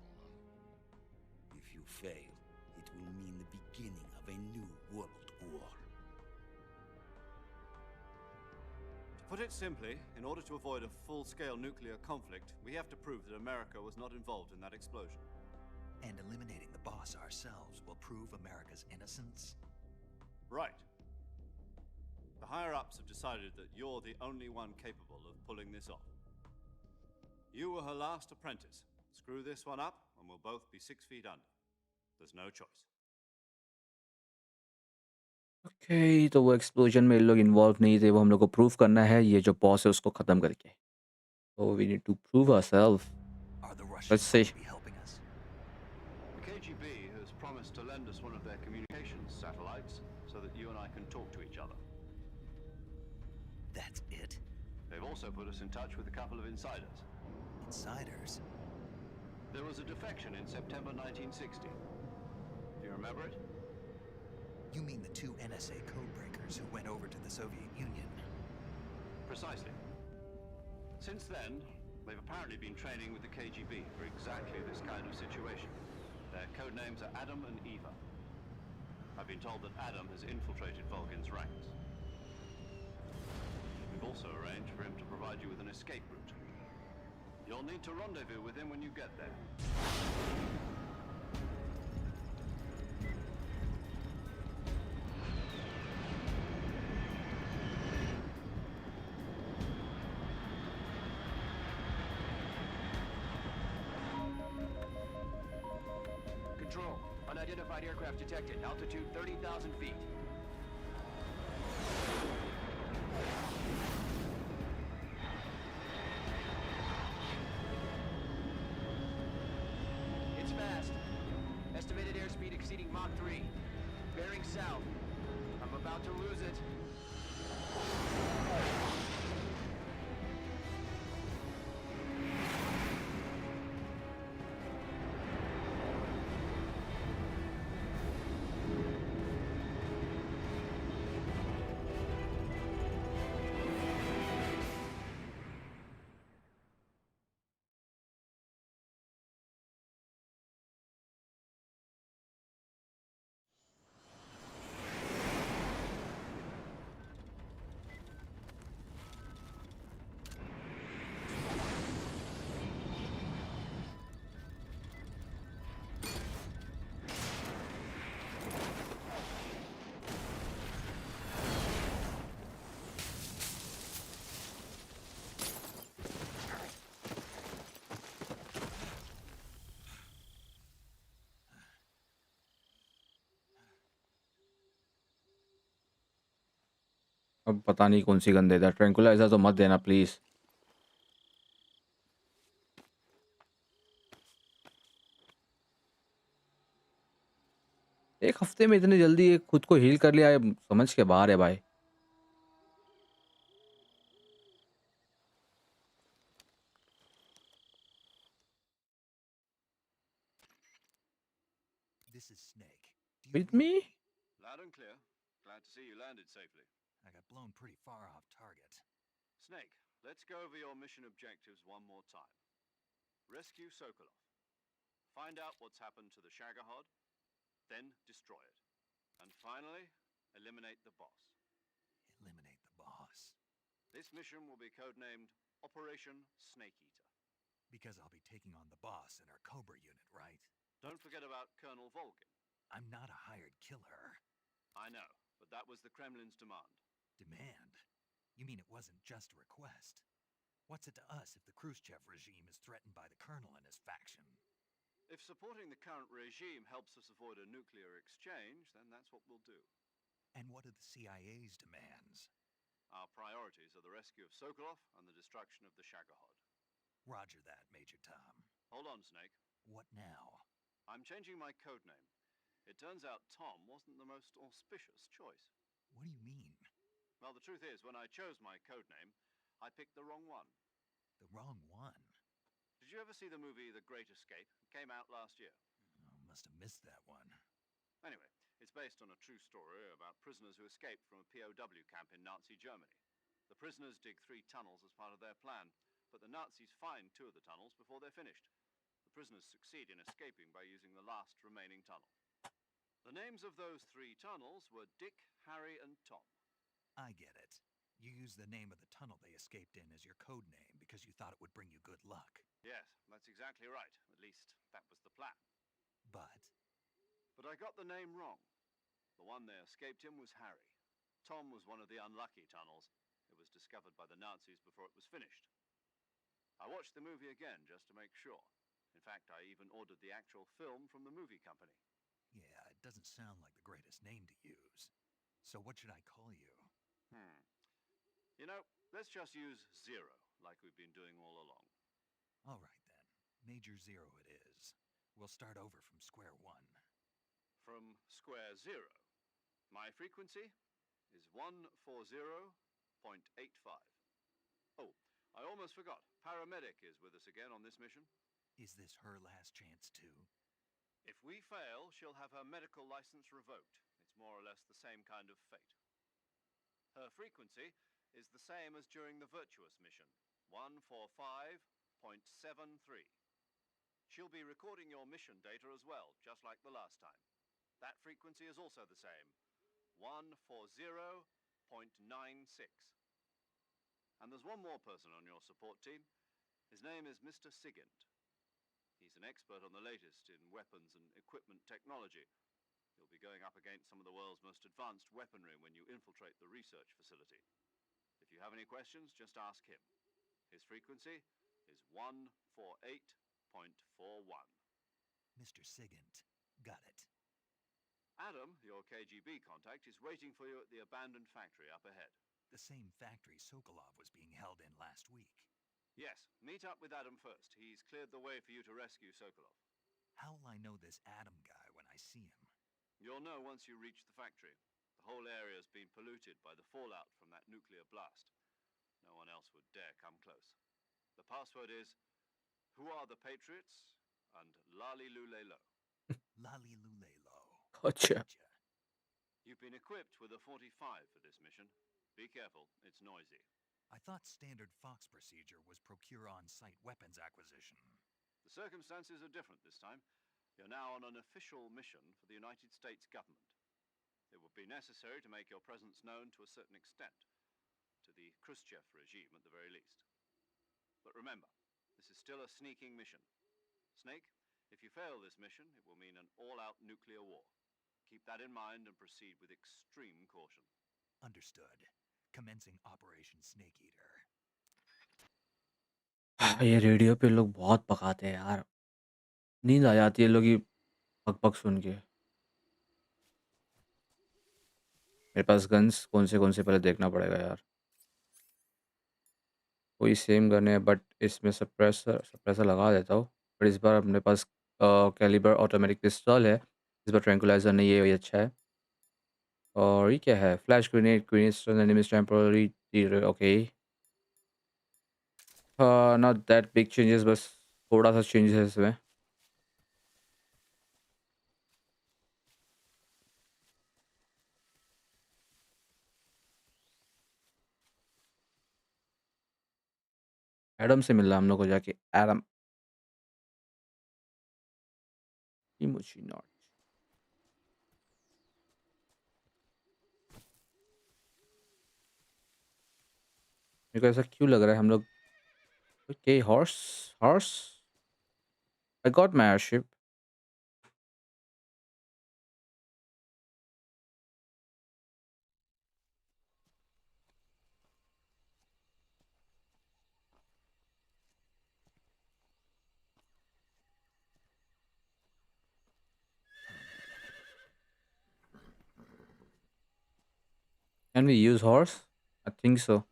If you fail, it will mean the beginning of a new world war. To put it simply, in order to avoid a full-scale nuclear conflict, we have to prove that America was not involved in that explosion. And eliminating the boss ourselves will prove America's innocence? Right. The higher-ups have decided that you're the only one capable of pulling this off. You were her last apprentice. Screw this one up, and we'll both be 6 feet under. There's no choice. Okay तो वो explosion में लोग involve नहीं थे, वो हम लोग को प्रूव करना है ये जो बॉस है उसको ख़त्म करके. So we need to prove ourselves. Are the Let's Russians see. going to be helping us? The KGB has promised to lend us one of their communications satellites so that you and I can talk to each other. That's it? They've also put us in touch with a couple of insiders. Insiders? There was a defection in September 1960. Do you remember it? You mean the 2 NSA codebreakers who went over to the Soviet Union? Precisely. Since then, they've apparently been training with the KGB for exactly this kind of situation. Their code names are Adam and Eva. I've been told that Adam has infiltrated Volgin's ranks. We've also arranged for him to provide you with an escape route. You'll need to rendezvous with him when you get there. Control. Unidentified aircraft detected. Altitude 30,000 feet. It's fast. Estimated airspeed exceeding Mach 3. Bearing south. I'm about to lose it. अब पता नहीं कौन सी gun देता। Tranquilliser तो मत देना please. एक हफ्ते में इतनी जल्दी ये खुद को हील कर लिया है, समझ के बाहर है भाई। This is Snake. Do you with read me? me? Loud and clear. Glad to see you landed safely. I got blown pretty far off target. Snake, let's go over your mission objectives one more time. Rescue Sokolov. Find out what's happened to the Shagohod, then destroy it. And finally, eliminate the boss. Eliminate the boss. This mission will be codenamed Operation Snake Eater. Because I'll be taking on the boss in our Cobra unit, right? Don't forget about Colonel Volgin. I'm not a hired killer. I know, but that was the Kremlin's demand. Demand? You mean it wasn't just a request? What's it to us if the Khrushchev regime is threatened by the Colonel and his faction? If supporting the current regime helps us avoid a nuclear exchange, then that's what we'll do. And what are the CIA's demands? Our priorities are the rescue of Sokolov and the destruction of the Shagohod. Roger that, Major Tom. Hold on, Snake. What now? I'm changing my codename. It turns out Tom wasn't the most auspicious choice. What do you mean? Well, the truth is, when I chose my codename, I picked the wrong one. The wrong one? Did you ever see the movie The Great Escape? It came out last year. Oh, must have missed that one. Anyway, it's based on a true story about prisoners who escaped from a POW camp in Nazi Germany. The prisoners dig 3 tunnels as part of their plan, but the Nazis find 2 of the tunnels before they're finished. The prisoners succeed in escaping by using the last remaining tunnel. The names of those 3 tunnels were Dick, Harry, and Tom. I get it. You used the name of the tunnel they escaped in as your code name because you thought it would bring you good luck. Yes, that's exactly right. At least, that was the plan. But I got the name wrong. The one they escaped in was Harry. Tom was one of the unlucky tunnels. It was discovered by the Nazis before it was finished. I watched the movie again just to make sure. In fact, I even ordered the actual film from the movie company. yeah, it doesn't sound like the greatest name to use. So what should I call you? You know, let's just use Zero, like we've been doing all along. All right then. Major Zero it is. We'll start over from square one. From square zero. My frequency is 140.85. Oh, I almost forgot. Paramedic is with us again on this mission. Is this her last chance too? If we fail, she'll have her medical license revoked. It's more or less the same kind of fate. Her frequency is the same as during the Virtuous mission, 145.73. She'll be recording your mission data as well, just like the last time. That frequency is also the same, 140.96. And there's one more person on your support team. His name is Mr. Sigint. He's an expert on the latest in weapons and equipment technology. You'll be going up against some of the world's most advanced weaponry when you infiltrate the research facility. If you have any questions, just ask him. His frequency is 148.41. Mr. Sigint. Got it. Adam, your KGB contact, is waiting for you at the abandoned factory up ahead. The same factory Sokolov was being held in last week. Yes, meet up with Adam first. He's cleared the way for you to rescue Sokolov. How will I know this Adam guy when I see him? You'll know once you reach the factory. The whole area's been polluted by the fallout from that nuclear blast. No one else would dare come close. The password is, "Who are the Patriots?" and Lali Lule Lo. Lali Lule Lo. Gotcha. You've been equipped with a 45 for this mission. Be careful, it's noisy. I thought standard Fox procedure was procure on-site weapons acquisition. The circumstances are different this time. You're now on an official mission for the United States government. It would be necessary to make your presence known to a certain extent, to the Khrushchev regime at the very least. But remember, this is still a sneaking mission. Snake, if you fail this mission, it will mean an all-out nuclear war. Keep that in mind and proceed with extreme caution. Understood. Commencing Operation Snake Eater. ये radio पे लोग बहुत पकाते हैं यार, नींद आ जाती है लोग ये पक पक सुन के। मेरे पास गन्स कौन से पहले देखना पड़ेगा यार। कोई सेम गन है बट इसमें सप्रेसर लगा देता हूँ। पर इस बार अपने पास कैलिबर ऑटोमेटिक पिस्तौल है। इस बार ट्रैंकुलाइजर नहीं है, ये अच्छा है। और ये क्या है? Flash grenade stun enemies temporary okay. Not that big changes, बस थोड़ा सा चेंजेस है इसमें। एडम से मिल रहा हम लोग को जाके। एडम इमोजी नॉट। मेरे को ऐसा क्यों लग रहा है हम लोग। Okay horse horse I got my airship. Can we use horse? I think so.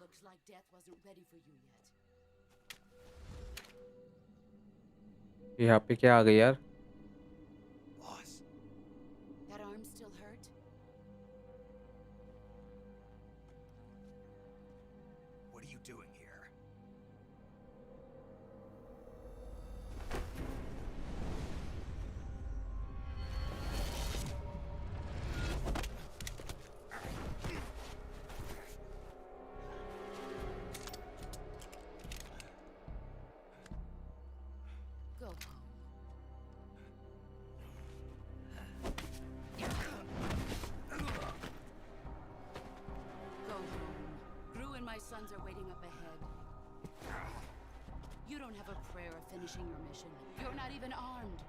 Looks like death wasn't ready for you yet. यहाँ पे क्या आ गई यार? Boss. That arm still hurt? What are you doing here? Go home. Go home. Gru and my sons are waiting up ahead. You don't have a prayer of finishing your mission. You're not even armed.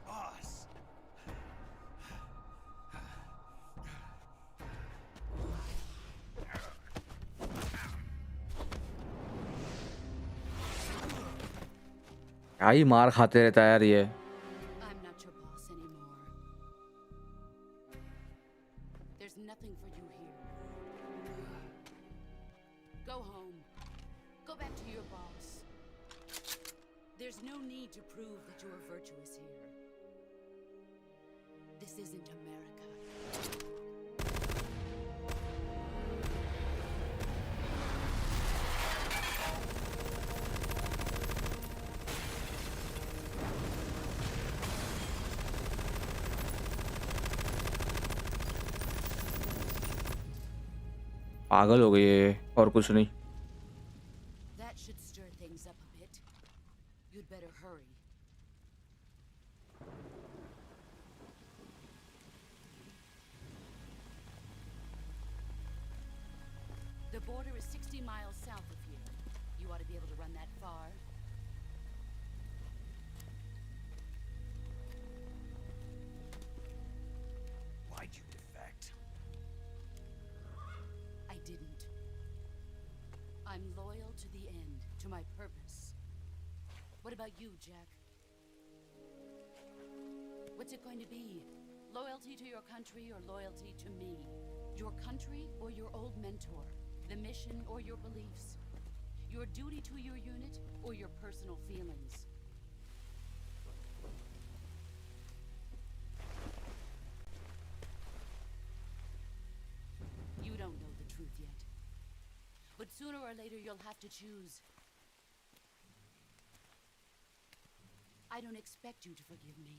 Boss. क्या ही मार खाते रहता है यार ये। I'm not your boss anymore. There's nothing for you here. Go home. Go back to your boss. There's no need to prove that you are virtuous here. This isn't America. पागल हो गई है ये, और कुछ नहीं। That should stir things up a bit. You'd better hurry. The border is 60 miles south of here. You ought to be able to run that far. Why'd you defect? I didn't. I'm loyal to the end, to my purpose. What about you, Jack? What's it going to be? Loyalty to your country or loyalty to me? Your country or your old mentor? The mission or your beliefs? Your duty to your unit or your personal feelings? You don't know the truth yet. But sooner or later you'll have to choose. I don't expect you to forgive me.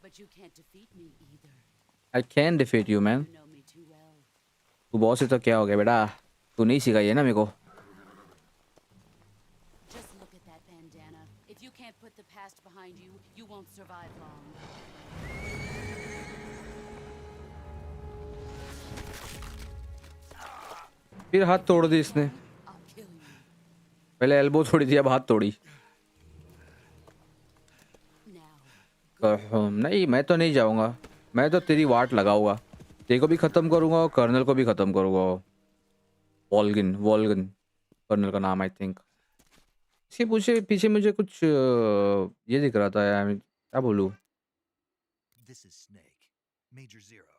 But you can't defeat me either. I can defeat you man. You know me too well. तू boss है तो क्या हो गया बेटा? तू नहीं सिखाई है ना मेरे को। Just look at that bandana. If you can't put the past behind you, you won't survive long. फिर हाथ तोड़ दी इसने। I'll kill you. पहले एल्बो तोड़ी थी, अब हाथ तोड़ी। नहीं मैं तो नहीं जाऊंगा। मैं तो तेरी वाट लगाऊंगा। तेरे को भी खत्म करूंगा और कर्नल को भी खत्म करूंगा। वॉल्गन वॉल्गन कर्नल का नाम आई थिंक। इसके पीछे पीछे मुझे कुछ ये दिख रहा था यार, क्या बोलूं। This is Snake. Major Zero.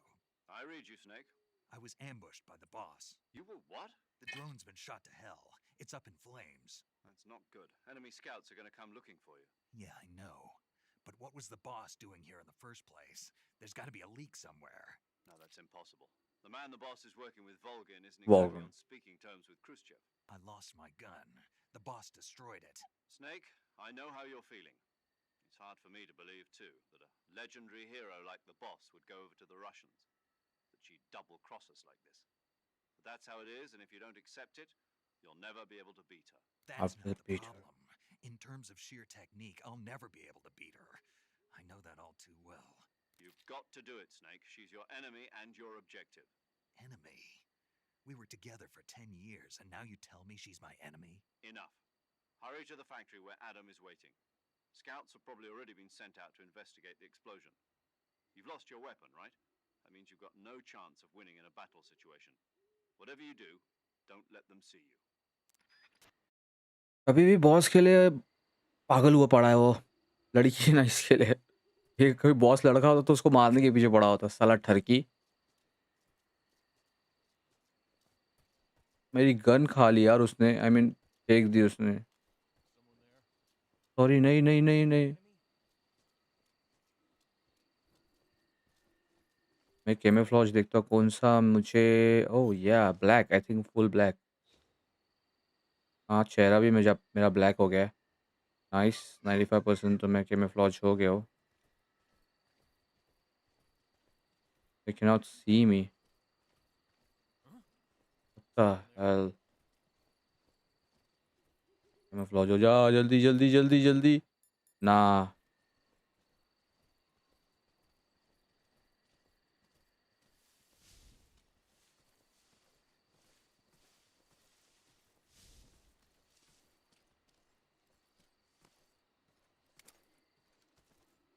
I read you, Snake. I was ambushed by the boss. You were what? The drone's been shot to hell. It's up in flames. That's not good. Enemy scouts are going to come looking for you. Yeah, I know. But what was the boss doing here in the first place? There's got to be a leak somewhere. No, that's impossible. The man the boss is working with, Volgin, isn't exactly Volgin. on speaking terms with Khrushchev. I lost my gun. The boss destroyed it. Snake, I know how you're feeling. It's hard for me to believe, too, that a legendary hero like the boss would go over to the Russians. That she'd double-cross us like this. But that's how it is, and if you don't accept it, you'll never be able to beat her. That's not the problem. In terms of sheer technique, I'll never be able to beat her. I know that all too well. You've got to do it, Snake. She's your enemy and your objective. Enemy? We were together for 10 years, and now you tell me she's my enemy? Enough. Hurry to the factory where Adam is waiting. Scouts have probably already been sent out to investigate the explosion. You've lost your weapon, right? That means you've got no chance of winning in a battle situation. Whatever you do, don't let them see you. अभी भी boss के लिए पागल हुआ पड़ा है वो लड़की ना, इसके लिए। ये कोई बॉस लड़का होता तो उसको मारने के पीछे पड़ा होता साला ठरकी। मेरी गन खा ली यार उसने, आई मीन फेंक दी उसने। सॉरी, नहीं नहीं नहीं नहीं। मैं कैमोफ्लेज देखता हूँ कौन सा मुझे। ओह या black, I think full black. हाँ चेहरा भी मेरा ब्लैक हो गया है। नाइस, 95% तो मैं कैमोफ्लेज हो गया हूँ। They cannot see me. What the hell? Camouflage हो जा जल्दी जल्दी जल्दी जल्दी। ना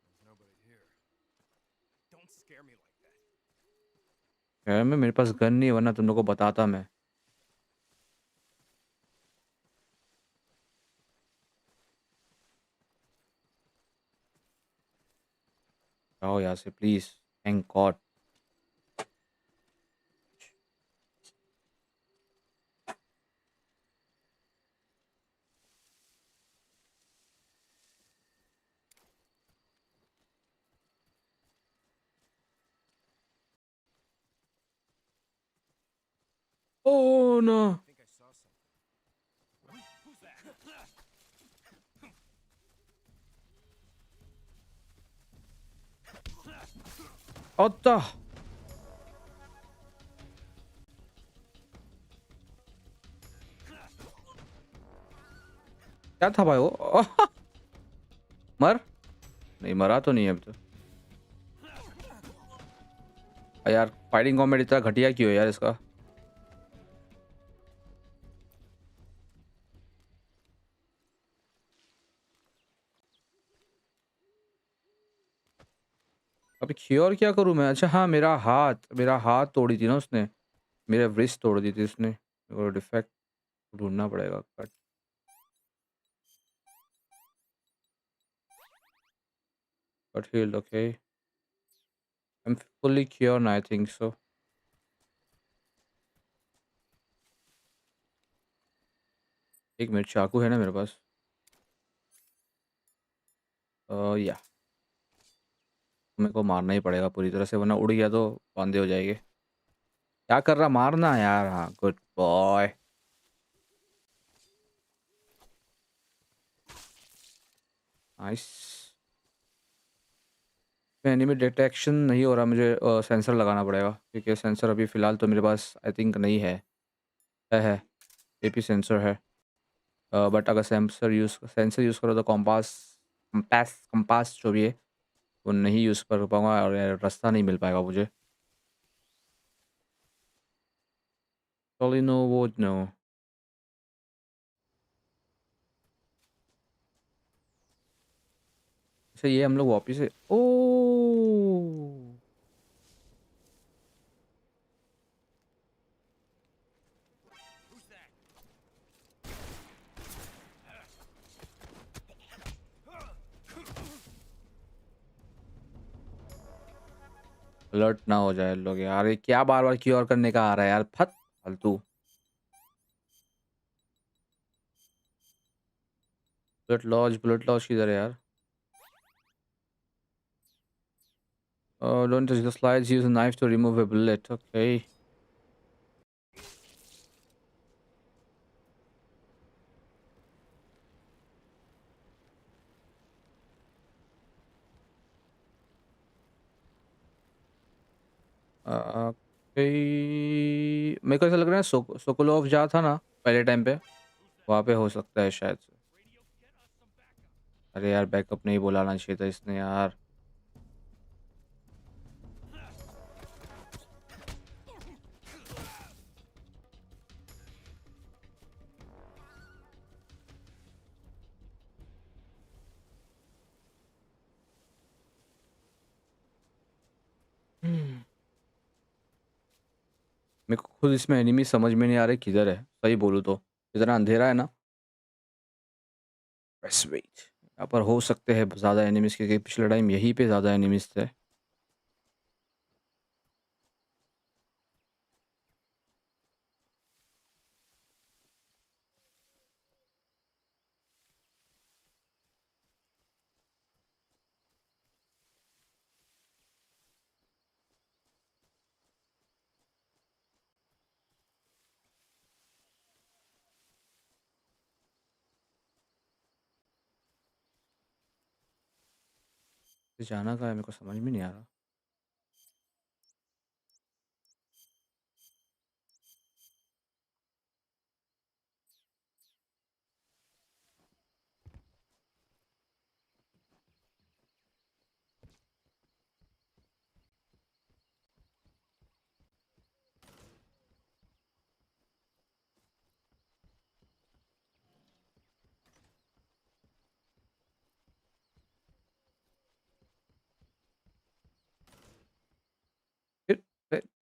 There's nobody here. Don't scare me like that. यार मैं मेरे पास गन नहीं है, वरना तुम लोग को बताता मैं। जाओ यहाँ से please, thank God. Oh no! I think I saw something. Who's that? What the? क्या था भाई वो? मर? नहीं मरा तो नहीं है अब तो। यार फाइटिंग कॉमेडी इतना घटिया क्यों है यार इसका? अभी क्योर क्या करूं मैं? अच्छा हाँ, मेरा हाथ तोड़ी थी ना उसने। मेरे व्रिस्ट तोड़ दी थी उसने। और डिफेक्ट ढूंढना पड़ेगा। Cut cut healed, okay. I am fully cure ना, आई थिंक सो। एक मिनट, चाकू है ना मेरे पास? या मेरे को मारना ही पड़ेगा पूरी तरह से, वरना उड़ गया तो बांधे हो जाएंगे। क्या कर रहा? मारना यार। हाँ good boy. Nice. Enemy detection नहीं हो रहा मुझे, सेंसर लगाना पड़ेगा क्योंकि सेंसर अभी फ़िलहाल तो मेरे पास आई थिंक नहीं है। है एपी सेंसर है। बट अगर सेंसर यूज़ करो तो कंपास जो भी है वो नहीं यूज़ कर पाऊँगा और रास्ता नहीं मिल पाएगा मुझे। सोलिनो वो नो। अच्छा ये हम लोग वापिस से ओ अलर्ट ना हो जाए लोग यार, ये क्या बार बार क्योर करने का आ रहा है यार, फट फालतू। बुलेट लॉज किधर है यार? Don't touch the slides, use a knife to remove a bullet. Okay. मेरे को ऐसा लग रहा है सोकोलोव जहाँ था ना पहले टाइम पे, वहाँ पे हो सकता है शायद से। अरे यार बैकअप नहीं बुलाना चाहिए था इसने यार। मेरे को खुद इसमें एनिमी समझ में नहीं आ रहे किधर है, सही बोलूँ तो इतना अंधेरा है ना। बस वेट, यहाँ पर हो सकते हैं ज़्यादा एनिमीज, क्योंकि पिछले टाइम यहीं पे ज़्यादा एनिमीज थे। जाना कहाँ है मेरे को समझ में नहीं आ रहा।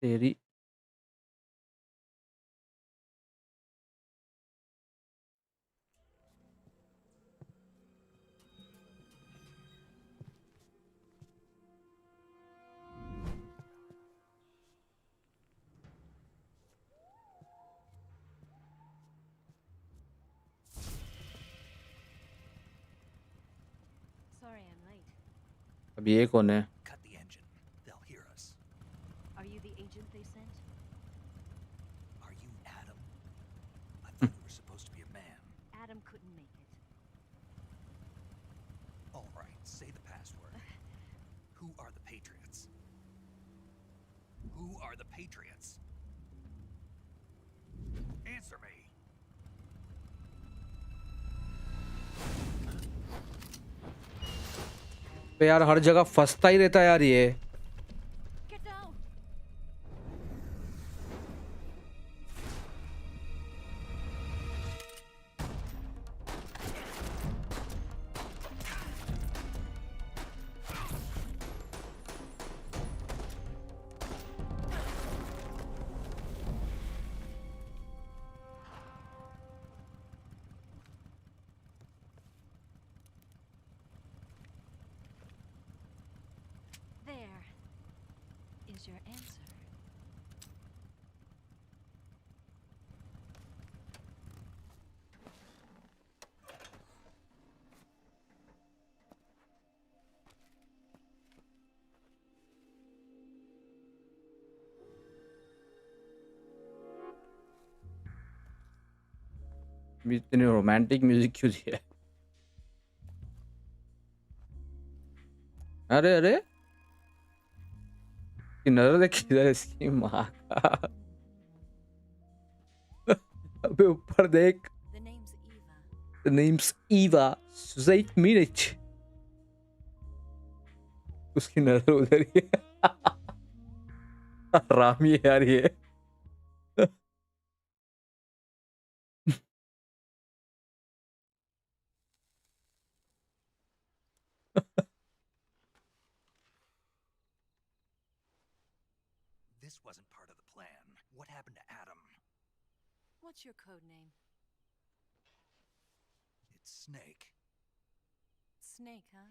तेरी Sorry I'm late. अब ये कौन है? Cut the engine. They'll hear us. Are you the agent they sent? Are you Adam? I thought we were supposed to be a man. Adam couldn't make it. All right, say the password. Who are the Patriots? Who are the Patriots? Answer me. तो यार हर जगह फंसता ही रहता है यार ये। Get down. There is your answer. इतनी romantic music क्यों दिया है? अरे अरे कि नजर देख किधर इसकी माँ का। अबे ऊपर देख। The name's Eva. The name's Eva. Wait a minute. उसकी नजर उधर ही है। रामी है यार ये। This wasn't part of the plan. What happened to Adam? What's your code name? It's Snake. Snake, huh?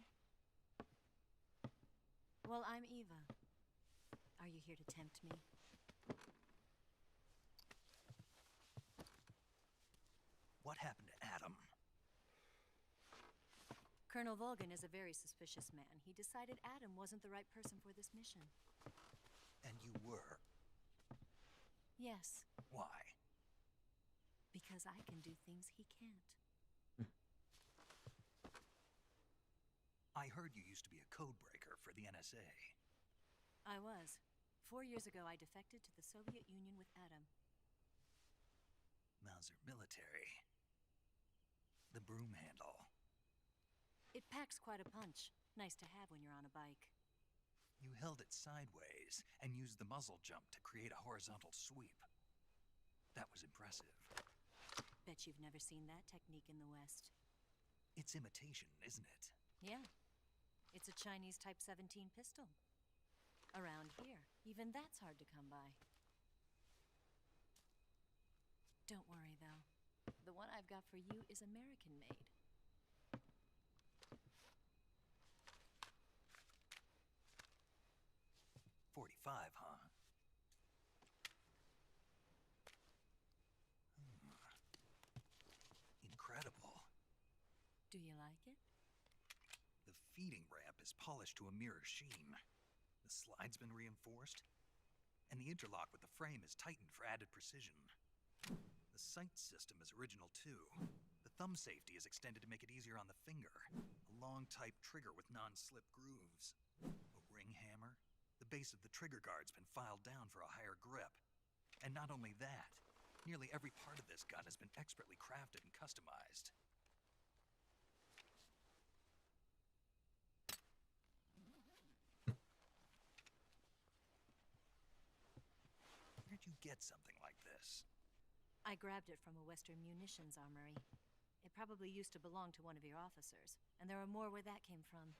Well, I'm Eva. Are you here to tempt me? What happened to Adam? Colonel Volgan is a very suspicious man. He decided Adam wasn't the right person for this mission. And you were? Yes. Why? Because I can do things he can't. I heard you used to be a code breaker for the NSA. I was. 4 years ago, I defected to the Soviet Union with Adam. Mauser military. The broom handle. It packs quite a punch. Nice to have when you're on a bike. You held it sideways and used the muzzle jump to create a horizontal sweep. That was impressive. Bet you've never seen that technique in the West. It's imitation, isn't it? Yeah. It's a Chinese Type 17 pistol. Around here, even that's hard to come by. Don't worry, though. The one I've got for you is American-made. 45, huh? Incredible. Do you like it? The feeding ramp is polished to a mirror sheen. The slide's been reinforced, and the interlock with the frame is tightened for added precision. The sight system is original too. The thumb safety is extended to make it easier on the finger. A long type trigger with non-slip grooves. A ring hammer. The base of the trigger guard's been filed down for a higher grip. And not only that, nearly every part of this gun has been expertly crafted and customized. Where'd you get something like this? I grabbed it from a Western munitions armory. It probably used to belong to one of your officers, and there are more where that came from.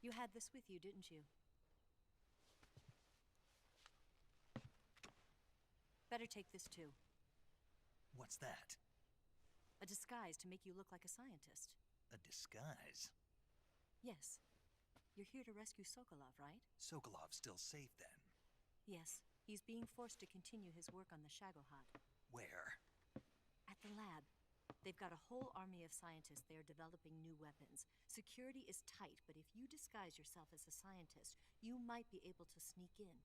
You had this with you, didn't you? Better take this too. What's that? A disguise to make you look like a scientist. A disguise? Yes. You're here to rescue Sokolov, right? Sokolov's still safe then? Yes. He's being forced to continue his work on the Shagohod. Where? At the lab. They've got a whole army of scientists there developing new weapons. Security is tight, but if you disguise yourself as a scientist, you might be able to sneak in.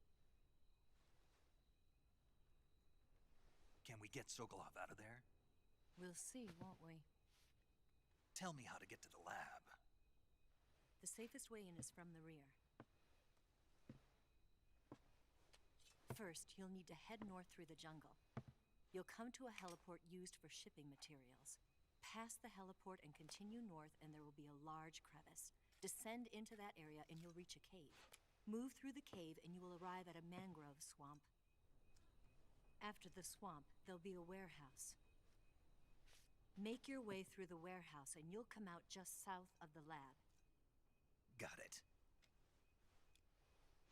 Can we get Sokolov out of there? We'll see, won't we? Tell me how to get to the lab. The safest way in is from the rear. First, you'll need to head north through the jungle. You'll come to a heliport used for shipping materials. Pass the heliport and continue north, and there will be a large crevice. Descend into that area and you'll reach a cave. Move through the cave and you will arrive at a mangrove swamp. After the swamp, there'll be a warehouse. Make your way through the warehouse and you'll come out just south of the lab. Got it.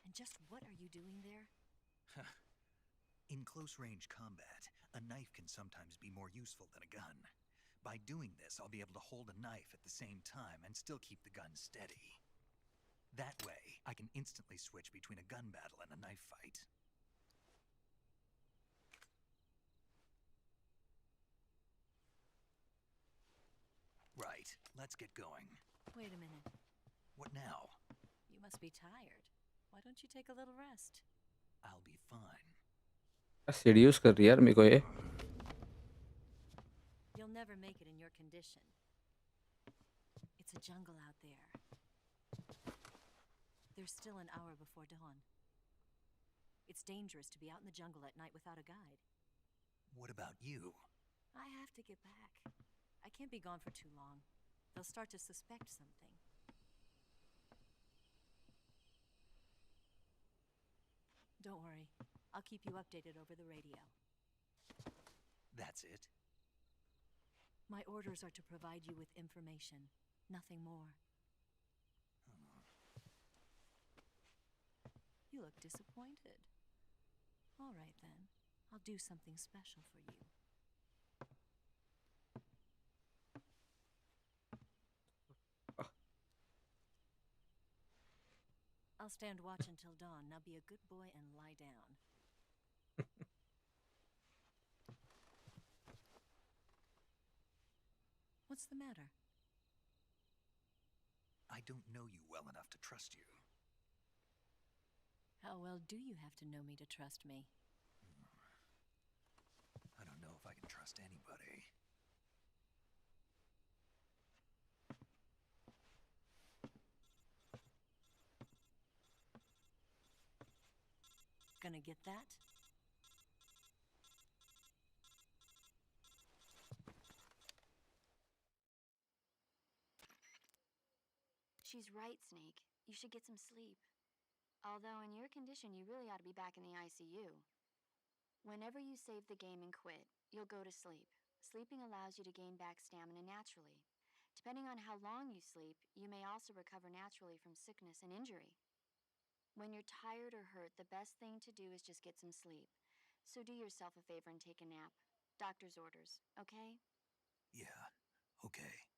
And just what are you doing there? In close-range combat, a knife can sometimes be more useful than a gun. By doing this, I'll be able to hold a knife at the same time and still keep the gun steady. That way, I can instantly switch between a gun battle and a knife fight. Right, let's get going. Wait a minute. What now? You must be tired. Why don't you take a little rest? I'll be fine. सीढ़ी use कर रही है यार मेरे को ये You'll never make it in your condition. It's a jungle out there. There's still an hour before dawn. It's dangerous to be out in the jungle at night without a guide. What about you? I have to get back. I can't be gone for too long. They'll start to suspect something. Don't worry. I'll keep you updated over the radio. That's it? My orders are to provide you with information, nothing more. You look disappointed. All right, then. I'll do something special for you. I'll stand watch until dawn. Now be a good boy and lie down. What's the matter? I don't know you well enough to trust you. How well do you have to know me to trust me? I don't know if I can trust anybody. Gonna get that? She's right, Snake. You should get some sleep. Although in your condition, you really ought to be back in the ICU. Whenever you save the game and quit, you'll go to sleep. Sleeping allows you to gain back stamina naturally. Depending on how long you sleep, you may also recover naturally from sickness and injury. When you're tired or hurt, the best thing to do is just get some sleep. So do yourself a favor and take a nap. Doctor's orders, okay? Yeah, okay.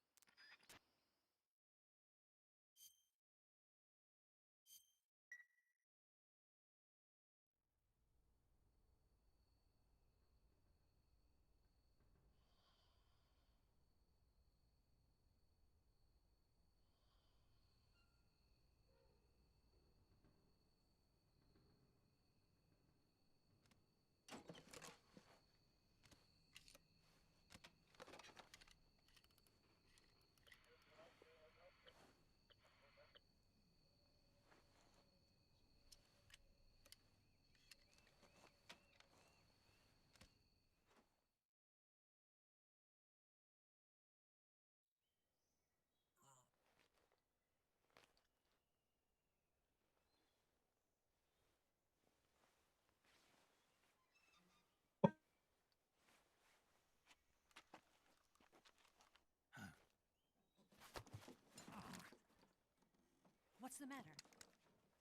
What's the matter?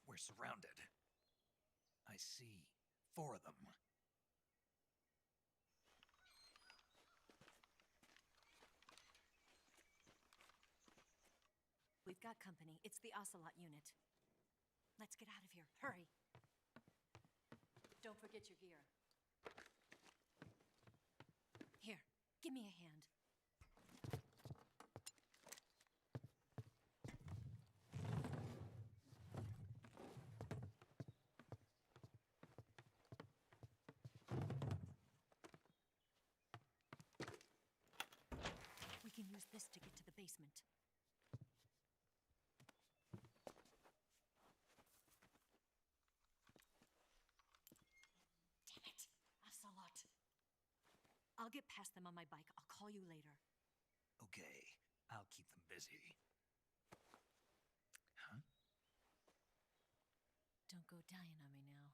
We're surrounded. I see 4 of them. We've got company. It's the Ocelot unit. Let's get out of here. Hurry. Don't forget your gear. Here, give me a hand. We can use this to get to the basement. Damn it, Ocelot. I'll get past them on my bike. I'll call you later. Okay, I'll keep them busy. Huh? Don't go dying on me now.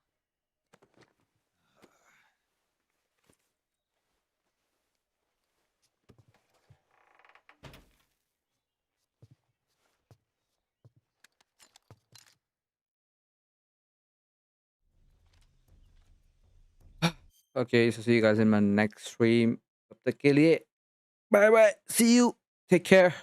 Okay, so see you guys in my next stream. तब तक के लिए bye bye, see you, take care.